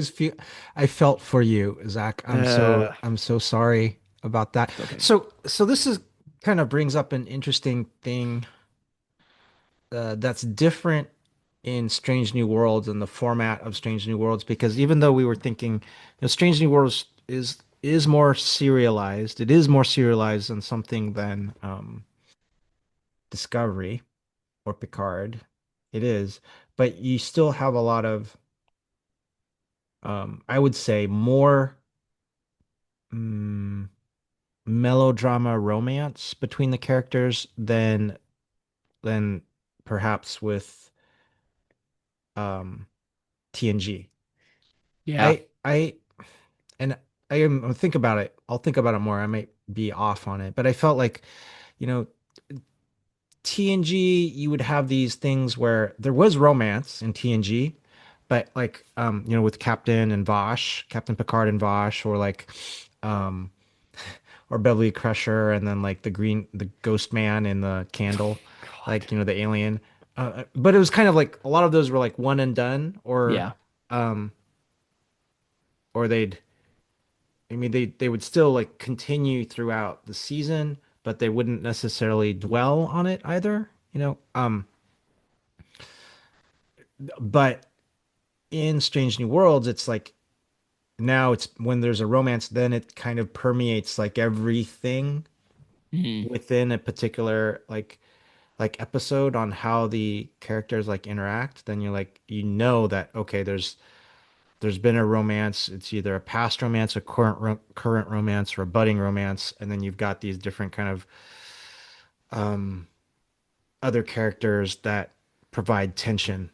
I felt for you, Zach. Uh, I'm so sorry about that. it's okay. So this is kind of brings up an interesting thing that's different in Strange New Worlds and the format of Strange New Worlds because even though we were thinking, Strange New Worlds is more serialized. It is more serialized than something than Discovery or Picard. It is, but you still have a lot of I would say more mm, melodrama romance between the characters than perhaps with um TNG. Yeah. I and I am think about it. I'll think about it more. I might be off on it, but I felt like, you know, TNG, you would have these things where there was romance in TNG, but like with Captain and Vosh, Captain Picard and Vosh, or like um or Beverly Crusher and then like the ghost man in the candle, God. like the alien. But it was kind of like a lot of those were like one and done, Yeah. um or they'd I mean they would still like continue throughout the season, but they wouldn't necessarily dwell on it either. But in Strange New Worlds, it's like now it's when there's a romance, then it kind of permeates like everything Mhm. within a particular like episode on how the characters like interact. Then you're like that okay, there's been a romance. It's either a past romance, a current romance, or a budding romance, and then you've got these different kind of um other characters that provide tension,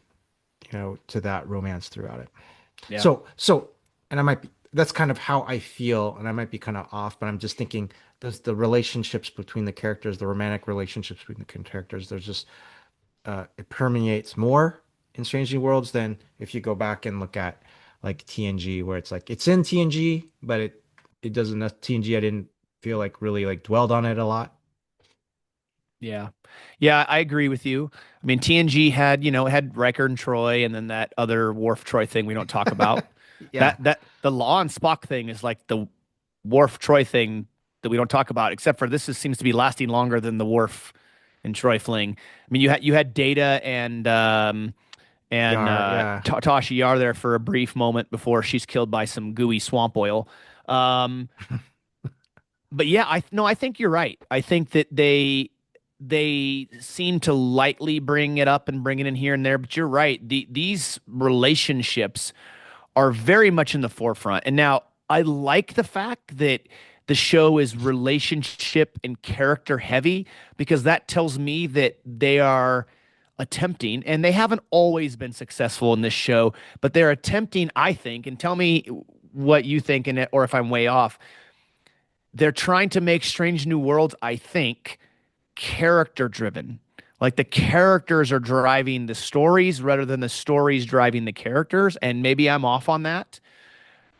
to that romance throughout it. Yeah. So, and that's kind of how I feel, and I might be kind of off, but I'm just thinking, does the relationships between the characters, the romantic relationships between the characters, there's just, it permeates more in Strange New Worlds than if you go back and look at like TNG, where it's like, it's in TNG, but it doesn't, TNG, I didn't feel like really like dwelled on it a lot. Yeah. Yeah, I agree with you. I mean, TNG had, it had Riker and Troy and then that other Worf Troy thing we don't talk about. Yeah. That the Law and Spock thing is like the Worf Troy thing that we don't talk about, except for seems to be lasting longer than the Worf and Troy fling. I mean, you had Data and Yeah. Tasha Yar there for a brief moment before she's killed by some gooey swamp oil. Um, but yeah, I think you're right. I think that they seem to lightly bring it up and bring it in here and there, but you're right. These relationships are very much in the forefront. And now I like the fact that the show is relationship and character heavy because that tells me that they are attempting, and they haven't always been successful in this show, but they're attempting, I think, and tell me what you think in it or if I'm way off. They're trying to make Strange New Worlds, I think, character driven. Like the characters are driving the stories rather than the stories driving the characters. And maybe I'm off on that.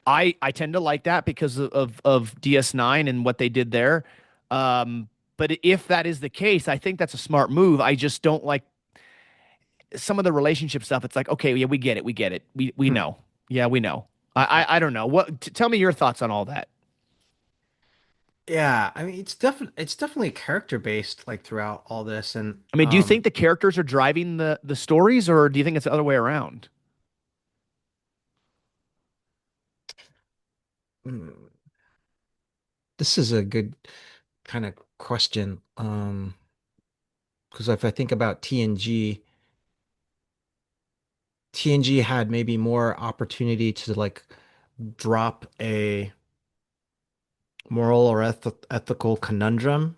I tend to like that because of DS9 and what they did there. But if that is the case, I think that's a smart move. I just don't like some of the relationship stuff. It's like, okay, yeah, we get it, we get it, we Hmm. know, yeah, we know. Yeah. I don't know. Tell me your thoughts on all that. Yeah, I mean it's definitely character based like throughout all this and I mean, do you think the characters are driving the stories, or do you think it's the other way around? mm, this is a good kind of question. Because if I think about TNG had maybe more opportunity to like drop a moral or ethical conundrum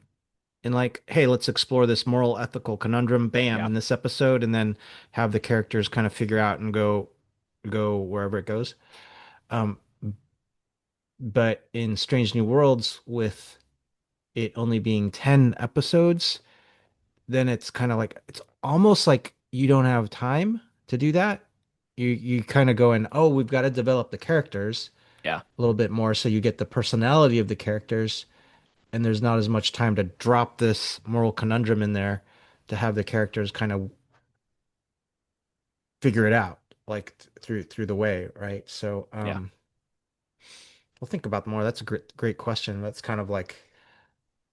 and like, hey, let's explore this moral ethical conundrum, bam, Yeah, in this episode, and then have the characters kind of figure out and go wherever it goes. Um, but in Strange New Worlds, with it only being 10 episodes, then it's kind of like it's almost like you don't have time to do that. You kind of go in, oh, we've got to develop the characters yeah, a little bit more so you get the personality of the characters, and there's not as much time to drop this moral conundrum in there to have the characters kind of figure it out like through the way, right? So yeah. we'll think about more. That's a great question. That's kind of like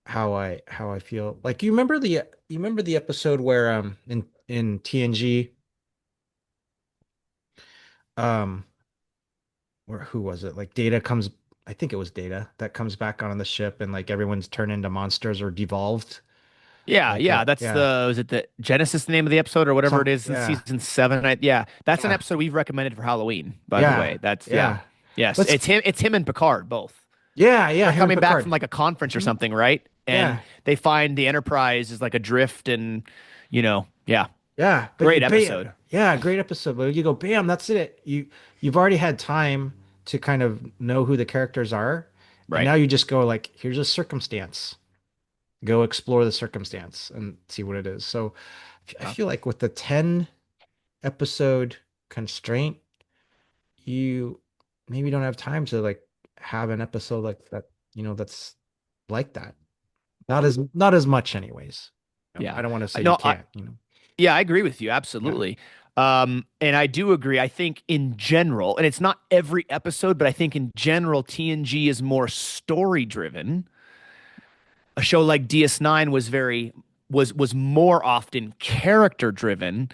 how I feel. Like you remember the episode where in TNG um where who was it? Like Data comes, I think it was Data that comes back on the ship and like everyone's turned into monsters or devolved. Yeah, Like yeah. That's yeah. was it the Genesis, the name of the episode or whatever it is in Yeah. season seven? Yeah, that's an Yeah. episode we've recommended for Halloween, by the Yeah. way. That's yeah. Yeah. Yes, Let's it's him and Picard both. yeah, They're him and coming back Picard. from like a conference or Hmm. something, right? And Yeah. they find the Enterprise is like adrift and yeah. Yeah, but you Great bam. episode. Yeah, great episode. But you go bam, that's it. You've already had time to kind of know who the characters are, and Right. now you just go like, here's a circumstance. Go explore the circumstance and see what it is. So I Yeah. feel like with the 10 episode constraint, you maybe don't have time to like have an episode like that, that's like that. Not as much anyways. I Yeah. don't want to say you No, can't. yeah, I agree with you. Yeah. Absolutely. And I do agree. I think in general, and it's not every episode, but I think in general, TNG is more story driven. A show like DS9 was more often character driven,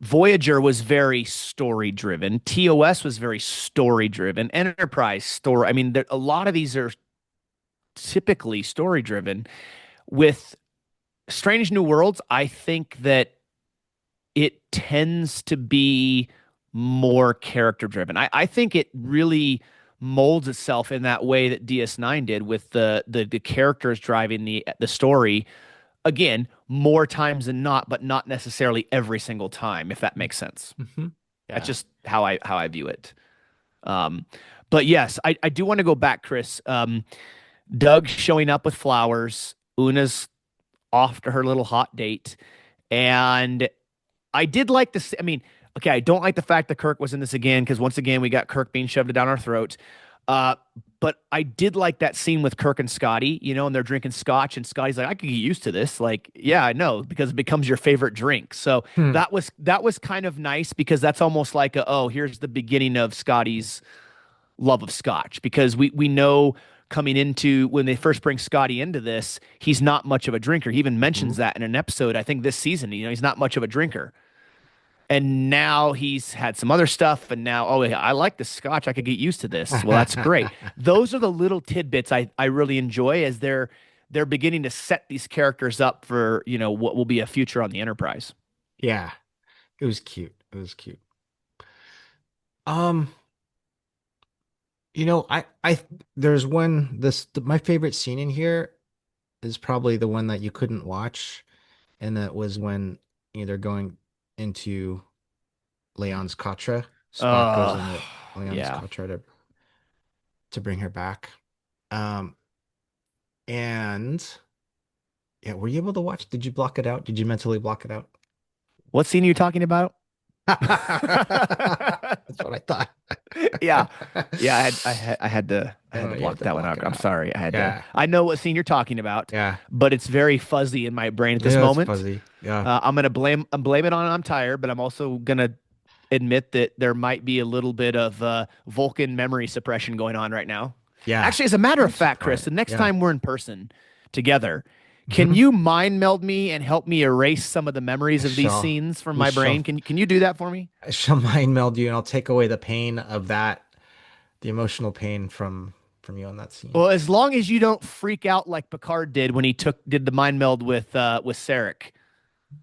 Voyager was very story driven. TOS was very story driven. Enterprise story. I mean, a lot of these are typically story driven. With Strange New Worlds, I think that it tends to be more character driven. I think it really molds itself in that way that DS9 did with the characters driving the story again more times than not, but not necessarily every single time, if that makes sense. Hmm. That's Yeah. just how I view it. Um, but yes, I do want to go back, Chris. Doug showing up with flowers. Una's off to her little hot date, and I did like this. I mean, okay, I don't like the fact that Kirk was in this again because once again we got Kirk being shoved down our throat. Uh, but I did like that scene with Kirk and Scotty, and they're drinking scotch, and Scotty's like, "I could get used to this." Like, yeah, I know because it becomes your favorite drink. So Hmm. that was kind of nice because that's almost like oh, here's the beginning of Scotty's love of scotch because we know coming into when they first bring Scotty into this, he's not much of a drinker. He even mentions Mhm. that in an episode, I think this season, he's not much of a drinker. And now he's had some other stuff, and now, oh, I like the scotch. I could get used to this. Well, that's great. Those are the little tidbits I really enjoy as they're beginning to set these characters up for what will be a future on the Enterprise. Yeah, it was cute. It was cute. Um, I there's one my favorite scene in here is probably the one that you couldn't watch, and that was when they're going into Leon's Katra. Spock goes Uh, into Leon's yeah. Katra to bring her back. Um, and yeah, were you able to watch? Did you block it out? Did you mentally block it out? What scene are you talking about? That's what I thought. Yeah. Yeah, I had to You have block to that one block out. it I'm out. sorry. Yeah, I know what scene you're talking about, yeah, but it's very fuzzy in my brain at this yeah. It's moment. fuzzy. Yeah, I'm blaming it on I'm tired, but I'm also gonna admit that there might be a little bit of Vulcan memory suppression going on right now. yeah. Actually, as a matter of That's fact, fine. Chris, the next Yeah. time we're in person together, can Hmm. you mind meld me and help me erase some of the memories I of these shall. scenes from We my shall. brain? Can you do that for me? I shall mind meld you, and I'll take away the pain of that, the emotional pain from you on that scene. Well, as long as you don't freak out like Picard did when he did the mind meld with Sarek.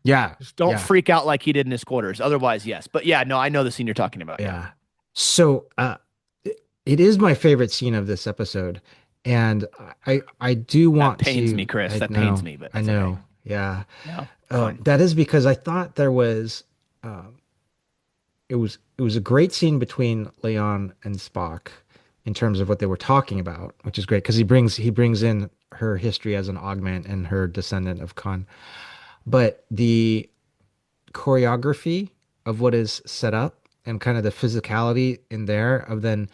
Yeah, Just don't yeah, freak out like he did in his quarters. Otherwise, yes. But yeah, no, I know the scene you're talking about. Yeah. yeah. So, it is my favorite scene of this episode, and I do That want pains me, to. Chris. That pains me, but I that's okay. know. Yeah. No, fine. That is because I thought there was. Um, it was a great scene between Leon and Spock in terms of what they were talking about, which is great because he brings in her history as an augment and her descendant of Khan. But the choreography of what is set up and kind of the physicality in there of then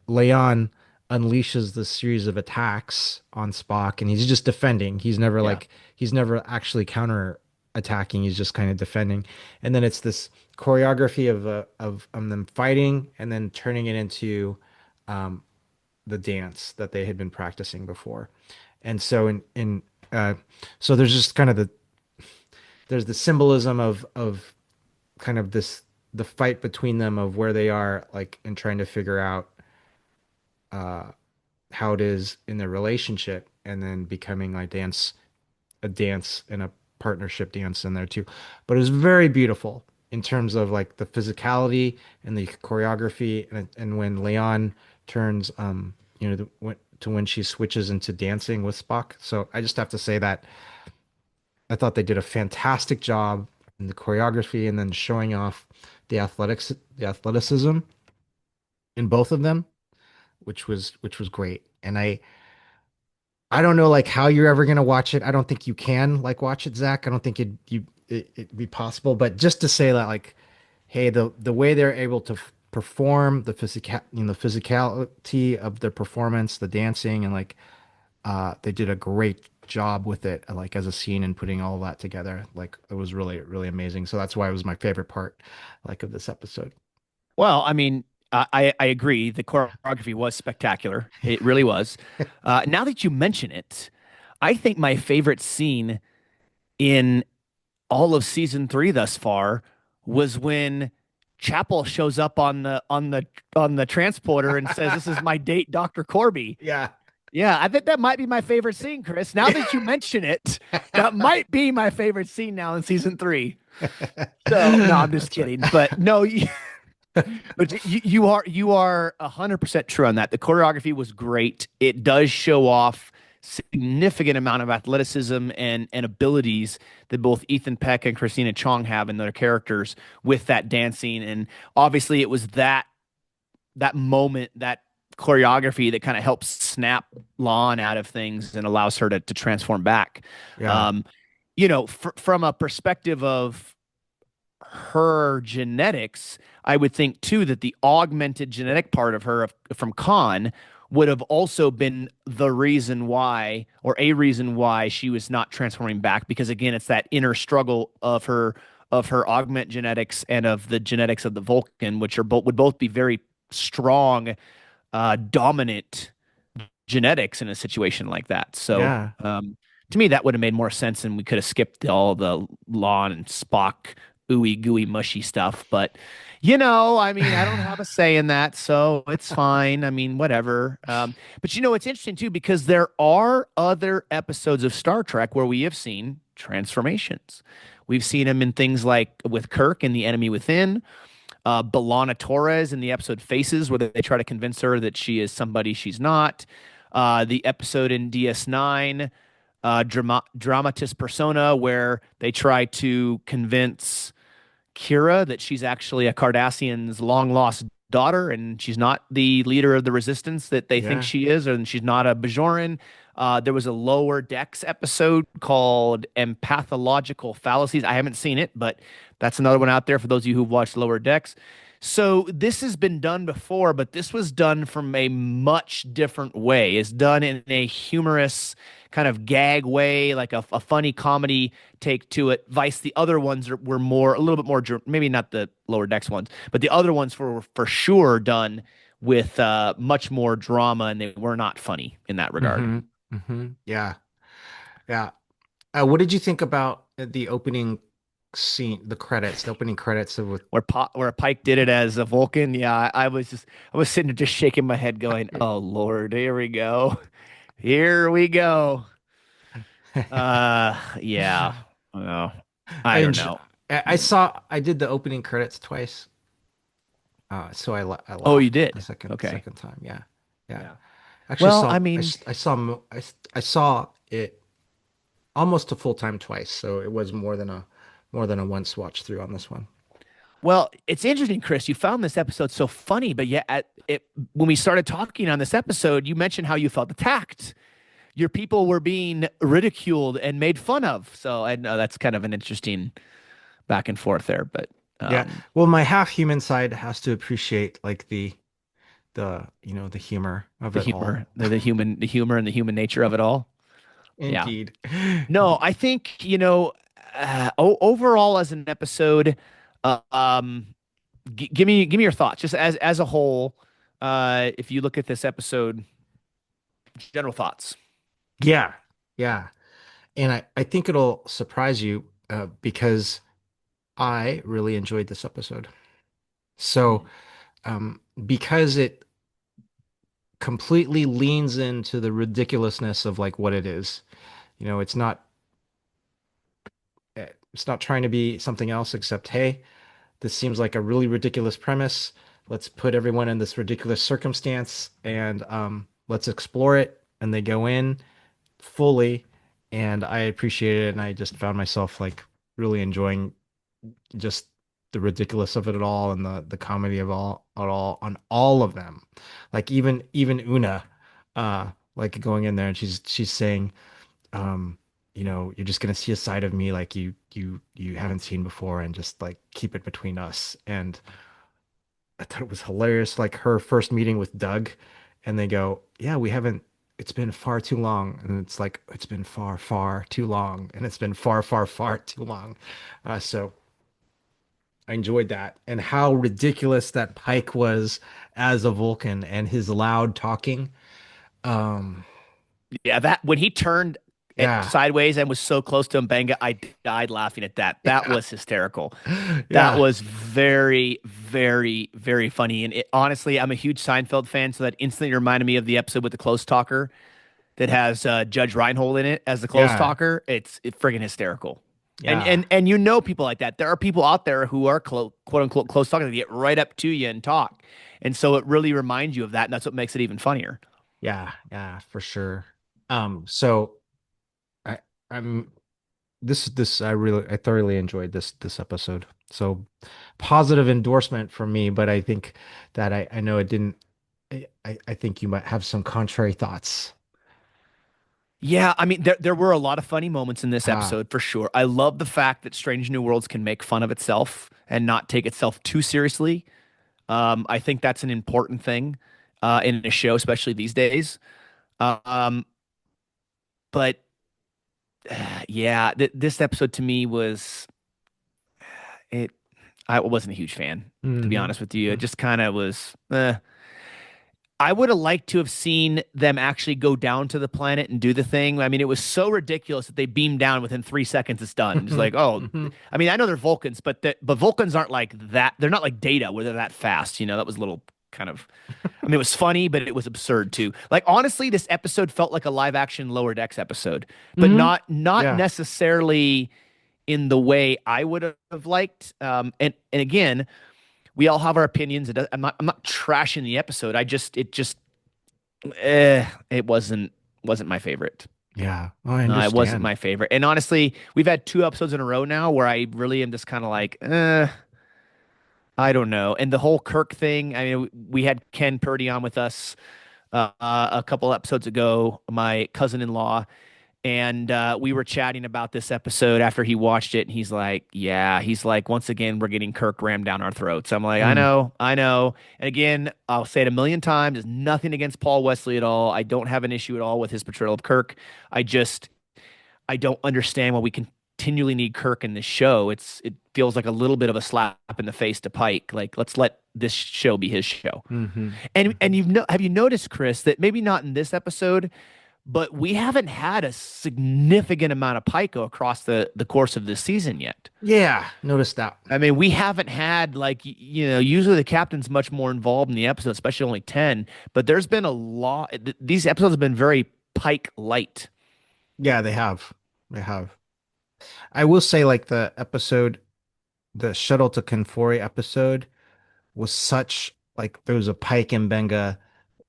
Leon unleashes this series of attacks on Spock, and he's just defending. Yeah. He's never actually counter attacking. He's just kind of defending. And then it's this choreography of them fighting and then turning it into the dance that they had been practicing before. And so in uh so there's just kind of there's the symbolism of kind of the fight between them of where they are like and trying to figure out how it is in their relationship, and then becoming like a dance and a partnership dance in there too. But it was very beautiful in terms of like the physicality and the choreography, and when Leon turns when she switches into dancing with Spock. So I just have to say that I thought they did a fantastic job in the choreography and then showing off the athleticism in both of them, which was great. And I don't know like how you're ever gonna watch it. I don't think you can like watch it, Zach. I don't think it'd be possible. But just to say that like, hey, the way they're able to perform the physicality of their performance, the dancing, and like they did a great job with it, like as a scene and putting all of that together. Like it was really, really amazing. So that's why it was my favorite part, like of this episode. Well, I mean, I agree. The choreography was spectacular. It really was. Now that you mention it, I think my favorite scene in all of season 3 thus far was when Chapel shows up on the transporter and says, "This is my date, Dr. Corby." Yeah. Yeah, I think that might be my favorite scene, Chris. Now that you mention it, that might be my favorite scene now in season three. So, no, I'm just That's right. kidding. But no, but you are 100% true on that. The choreography was great. It does show off significant amount of athleticism and abilities that both Ethan Peck and Christina Chong have in their characters with that dancing. And obviously, it was that moment, that choreography that kind of helps snap Lon out of things and allows her to transform back. Yeah. Um, from a perspective of her genetics, I would think too that the augmented genetic part of her from Khan would have also been the reason why, or a reason why she was not transforming back. Because again, it's that inner struggle of her augment genetics and of the genetics of the Vulcan, which are both would both be very strong, dominant genetics in a situation like that. So Yeah. to me, that would have made more sense, and we could have skipped all the Lon and Spock ooey gooey mushy stuff. But I mean, I don't have a say in that, so it's fine. I mean, whatever. But it's interesting too because there are other episodes of Star Trek where we have seen transformations. We've seen them in things like with Kirk in The Enemy Within, B'Elanna Torres in the episode Faces, where they try to convince her that she is somebody she's not. The episode in DS9, Dramatis Persona, where they try to convince Kira that she's actually a Cardassian's long lost daughter and she's not the leader of the resistance that they think Yeah. she is, and she's not a Bajoran. There was a Lower Decks episode called Empathological Fallacies. I haven't seen it, but that's another one out there for those of you who've watched Lower Decks. So this has been done before, but this was done from a much different way. It's done in a humorous kind of gag way, like a funny comedy take to it. Vice, the other ones were more, a little bit more, maybe not the Lower Decks ones, but the other ones were for sure done with much more drama, and they were not funny in that regard. Hmm. Hmm. Yeah. Yeah. What did you think about the opening scene, the opening credits of with Where Pike did it as a Vulcan, yeah, I was sitting there just shaking my head, going, "Oh Lord, here we go, here we go." Yeah, well, I I don't enjoy, know. I did the opening credits twice. So I Oh, you laughed the did? second Okay, time. Yeah. Yeah. yeah. Actually Well, saw I mean, I saw I saw it almost a full time twice, so it was more than a once watch through on this one. well, it's interesting, Chris. You found this episode so funny, but yet when we started talking on this episode, you mentioned how you felt attacked. Your people were being ridiculed and made fun of. So I know that's kind of an interesting back and forth there, but Yeah. Well, my half human side has to appreciate like the humor of the it all. humor, the humor and the human nature of it all. Yeah. Indeed. No, I think, overall as an episode, uh, um, give me your thoughts just as a whole. If you look at this episode, general thoughts. Yeah. Yeah. And I think it'll surprise you because I really enjoyed this episode. So, Hmm. because it completely leans into the ridiculousness of like what it is. You know, it's not trying to be something else except, hey, this seems like a really ridiculous premise. Let's put everyone in this ridiculous circumstance and let's explore it. And they go in fully, and I appreciated it, and I just found myself like really enjoying just the ridiculous of it all and the comedy of all on all of them. Like even Una, like going in there and she's saying, um, you're just gonna see a side of me like you haven't seen before, and just like keep it between us. And I thought it was hilarious, like her first meeting with Doug, and they go, yeah, we haven't. It's been far too long, and it's like it's been far, far too long, and it's been far, far, far too long. So I enjoyed that, and how ridiculous that Pike was as a Vulcan and his loud talking. Um, Yeah, that when he turned Yeah. sideways and was so close to Mbenga. I died laughing at that. That Yeah. was hysterical. That Yeah. was very, very, very funny. And honestly, I'm a huge Seinfeld fan, so that instantly reminded me of the episode with the close talker that has Judge Reinhold in it as the close Yeah. talker. It's friggin' hysterical. And Yeah. you know people like that. There are people out there who are quote unquote close talkers. They get right up to you and talk, and so it really reminds you of that, and that's what makes it even funnier. Yeah. Yeah, for sure. So I I'm I thoroughly enjoyed this episode. So positive endorsement from me, but I think that I know it didn't I think you might have some contrary thoughts. Yeah, I mean, there were a lot of funny moments in this Ah, episode for sure. I love the fact that Strange New Worlds can make fun of itself and not take itself too seriously. I think that's an important thing in a show, especially these days. Um, but yeah, this episode to me was it. I wasn't a huge fan, to be hmm honest with you. It just kind of was. I would have liked to have seen them actually go down to the planet and do the thing. I mean, it was so ridiculous that they beamed down within 3 seconds. It's done. It's hmm like, oh, hmm I mean, I know they're Vulcans, but Vulcans aren't like that. They're not like Data, where they're that fast. That was a little kind of. I mean, it was funny, but it was absurd too. Like honestly, this episode felt like a live action Lower Decks episode, but hmm not Yeah. necessarily in the way I would have liked. And again, we all have our opinions. I'm not trashing the episode. It wasn't my favorite. Yeah. Oh, I No, it wasn't understand. my favorite. And honestly, we've had two episodes in a row now where I really am just kind of like, I don't know. And the whole Kirk thing. I mean, we had Ken Purdy on with us a couple episodes ago, my cousin-in-law, and we were chatting about this episode after he watched it, and he's like, "Yeah," he's like, "Once again, we're getting Kirk rammed down our throats." I'm like, "I Mm, know, I know." And again, I'll say it a million times: there's nothing against Paul Wesley at all. I don't have an issue at all with his portrayal of Kirk. I don't understand why we continually need Kirk in this show. It feels like a little bit of a slap in the face to Pike. Like, let's let this show be his show. hmm And hmm have you noticed, Chris, that maybe not in this episode, but we haven't had a significant amount of Pico across the course of this season yet. Yeah, notice that. I mean, we haven't had like usually the captain's much more involved in the episode, especially only 10, but there's been a lot these episodes have been very Pike light. Yeah, they have. They have. I will say like the shuttle to Confori episode was such like there was a Pike and Benga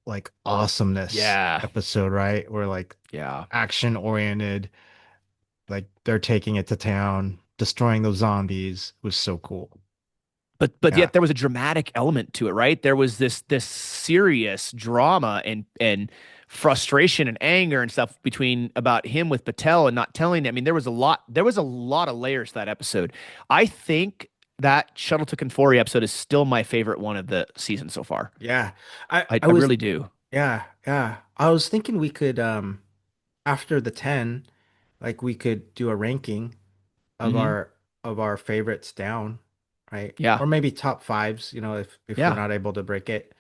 like awesomeness Yeah. episode, right? Where like Yeah. action oriented, like they're taking it to town, destroying those zombies was so cool. But Yeah. yet there was a dramatic element to it, right? There was this serious drama and frustration and anger and stuff between about him with Patel and not telling. I mean, there was a lot of layers to that episode. I think that Shuttle to Conforti episode is still my favorite one of the season so far. Yeah. I I, I I was really do. yeah, yeah. I was thinking we could after the 10, like we could do a ranking of Hmm. our favorites down, right? Yeah. Or maybe top fives, if we're Yeah. not able to break it.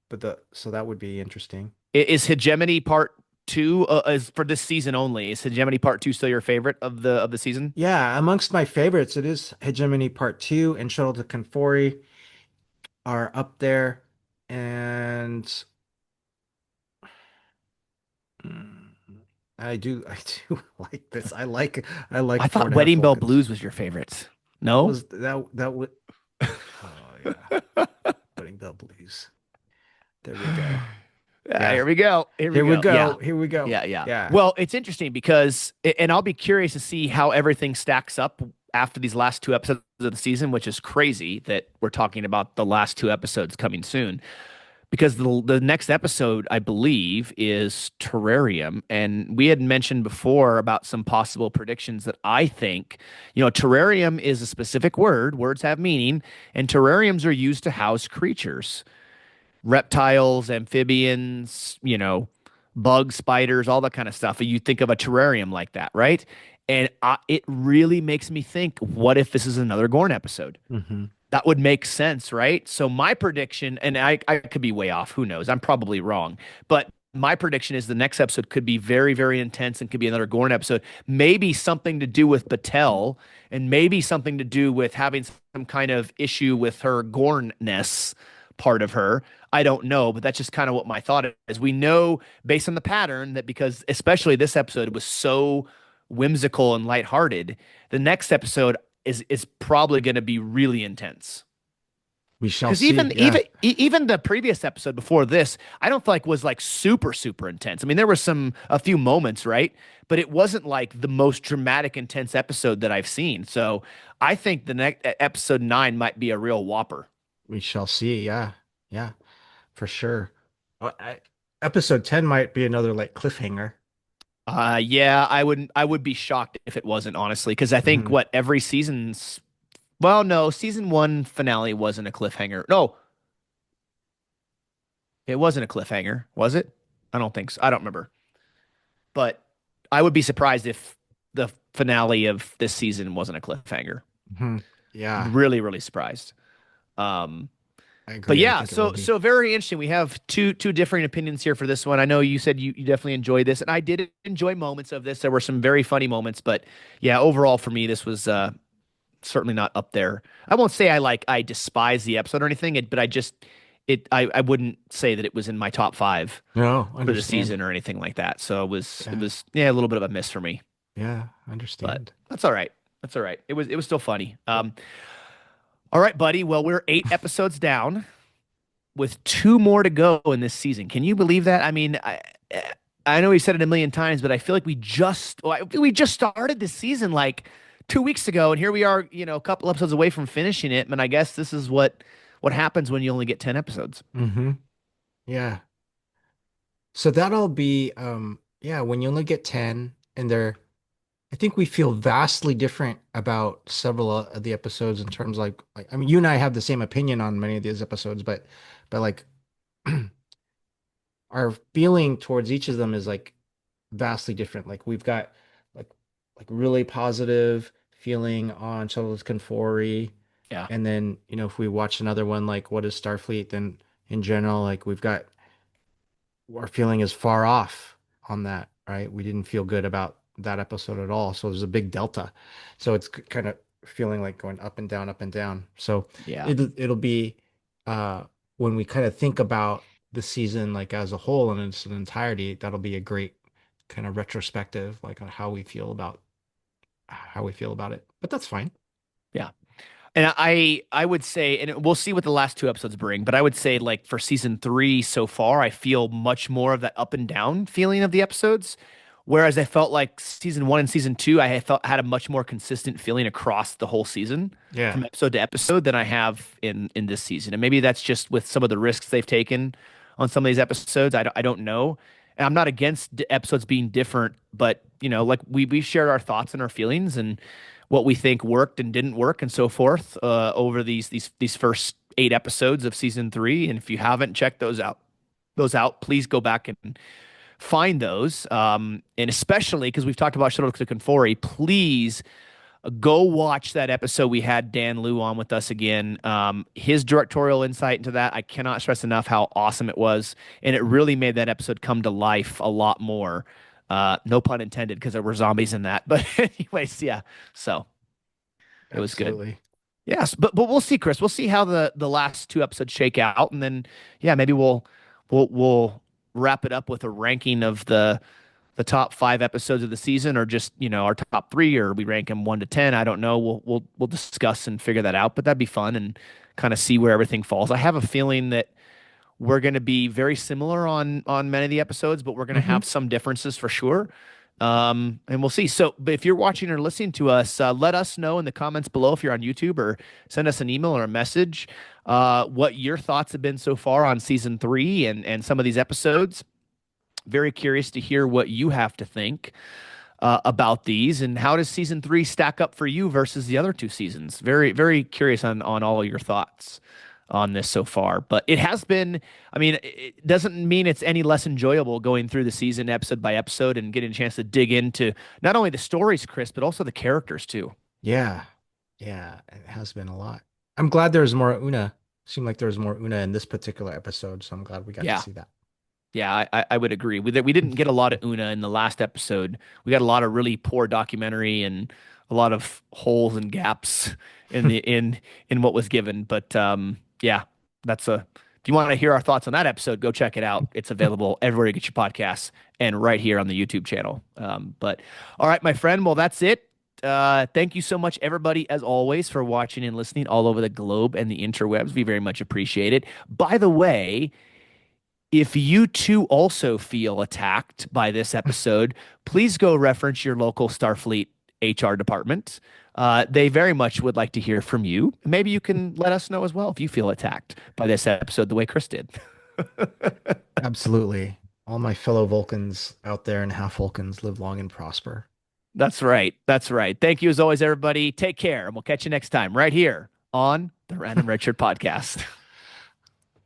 But the so that would be interesting. Is Hegemony Part Two is for this season only? Is Hegemony Part Two still your favorite of the season? Yeah, amongst my favorites, it is Hegemony Part 2 and Shuttle to Confori are up there. And mm, I do like this. I like I four thought and a half Wedding Bell Vulcans. Blues was your favorite. That No? was that would oh yeah, Wedding Bell Blues. There we go. Yeah. Here we go. Here we Here we go. Yeah. go. Here we go. Yeah, yeah. Yeah. Well, it's interesting because, and I'll be curious to see how everything stacks up after these last two episodes of the season, which is crazy that we're talking about the last two episodes coming soon. Because the next episode, I believe, is Terrarium. And we had mentioned before about some possible predictions that I think, Terrarium is a specific word, words have meaning, and terrariums are used to house creatures, reptiles, amphibians, bugs, spiders, all that kind of stuff. And you think of a terrarium like that, right? And it really makes me think, what if this is another Gorn episode? hmm That would make sense, right? So my prediction, and I could be way off, who knows? I'm probably wrong. But my prediction is the next episode could be very, very intense and could be another Gorn episode. Maybe something to do with Batel, and maybe something to do with having some kind of issue with her Gornness part of her. I don't know, but that's just kind of what my thought is. We know based on the pattern that because especially this episode was so whimsical and lighthearted, the next episode is probably going to be really intense. We shall Because see. Yeah, even the previous episode before this, I don't feel like was like super intense. I mean, there were a few moments, right? But it wasn't like the most dramatic, intense episode that I've seen. So I think the next episode 9 might be a real whopper. we shall see. Yeah, yeah, for sure. Episode 10 might be another like cliffhanger. Yeah, I would be shocked if it wasn't honestly, because I think Hmm. what every season's well, no, season one finale wasn't a cliffhanger. No, it wasn't a cliffhanger, was it? I don't think so. I don't remember. But I would be surprised if the finale of this season wasn't a cliffhanger. Hmm. Yeah, Really, really surprised. Um, I but agree. I yeah, think it will be. so very interesting. We have two differing opinions here for this one. I know you said you definitely enjoyed this, and I did enjoy moments of this. There were some very funny moments, but yeah, overall for me, this was certainly not up there. I won't say I despise the episode or anything, but I wouldn't say that it was in my top five No, for the understand. season or anything like that. So it Yeah, was yeah a little bit of a miss for me. yeah, But understand. that's all right. That's all right. It was still funny. All right, buddy. Well, we're 8 episodes down with 2 more to go in this season. Can you believe that? I mean, I know we said it a million times, but I feel like we just started this season like 2 weeks ago, and here we are, a couple episodes away from finishing it. And I guess this is what happens when you only get 10 episodes. Hmm. Yeah. So that'll be yeah, when you only get 10 and they're I think we feel vastly different about several of the episodes in terms like I mean you and I have the same opinion on many of these episodes, but like our feeling towards each of them is like vastly different. Like we've got like like really positive feeling on Shuttle's Conforee, Yeah, and then if we watch another one like What is Starfleet, then in general like we've got our feeling is far off on that, right? We didn't feel good about that episode at all. So there's a big delta. So it's kind of feeling like going up and down, up and down. So yeah, it'll be uh when we kind of think about the season like as a whole and its an entirety, that'll be a great kind of retrospective like on how we feel about it. But that's fine. yeah. And I would say, and we'll see what the last 2 episodes bring, but I would say like for season 3 so far, I feel much more of that up and down feeling of the episodes. Whereas I felt like season 1 and season 2, I had a much more consistent feeling across the whole season Yeah. from episode to episode than I have in this season. And maybe that's just with some of the risks they've taken on some of these episodes. I don't know. And I'm not against episodes being different, but like we've shared our thoughts and our feelings and what we think worked and didn't work and so forth over these first 8 episodes of season 3. And if you haven't checked those out, please go back and find those. And especially because we've talked about Shuttle to Conforee, please go watch that episode we had Dan Liu on with us again. His directorial insight into that, I cannot stress enough how awesome it was. And it really made that episode come to life a lot more. No pun intended, because there were zombies in that. But anyways, yeah. So it was good. Absolutely. Yes, but we'll see, Chris. We'll see how the last 2 episodes shake out, and then yeah, maybe we'll wrap it up with a ranking of the top 5 episodes of the season, or just our top three, or we rank them 1 to 10. I don't know. We'll discuss and figure that out, but that'd be fun and kind of see where everything falls. I have a feeling that we're going to be very similar on many of the episodes, but we're going to Hmm. have some differences for sure. And we'll see. So, but if you're watching or listening to us, let us know in the comments below if you're on YouTube, or send us an email or a message what your thoughts have been so far on season 3 and some of these episodes. Very curious to hear what you have to think about these, and how does season 3 stack up for you versus the other 2 seasons. Very, very curious on all of your thoughts on this so far. But it has been, I mean, it doesn't mean it's any less enjoyable going through the season episode by episode and getting a chance to dig into not only the stories, Chris, but also the characters too. Yeah. Yeah, it has been a lot. I'm glad there's more Una. Seemed like there was more Una in this particular episode, so I'm glad we got to Yeah. see that. Yeah, I would agree. We didn't get a lot of Una in the last episode. We got a lot of really poor documentary and a lot of holes and gaps in what was given. But yeah, that's a. If you want to hear our thoughts on that episode, go check it out. It's available everywhere you get your podcasts and right here on the YouTube channel. But all right, my friend. Well, that's it. Thank you so much, everybody, as always, for watching and listening all over the globe and the interwebs. We very much appreciate it. By the way, if you too also feel attacked by this episode, please go reference your local Starfleet HR department. They very much would like to hear from you. Maybe you can let us know as well if you feel attacked by this episode the way Chris did. Absolutely. All my fellow Vulcans out there and half Vulcans live long and prosper. That's right. That's right. Thank you as always, everybody. Take care, and we'll catch you next time right here on the Random Redshirt Podcast.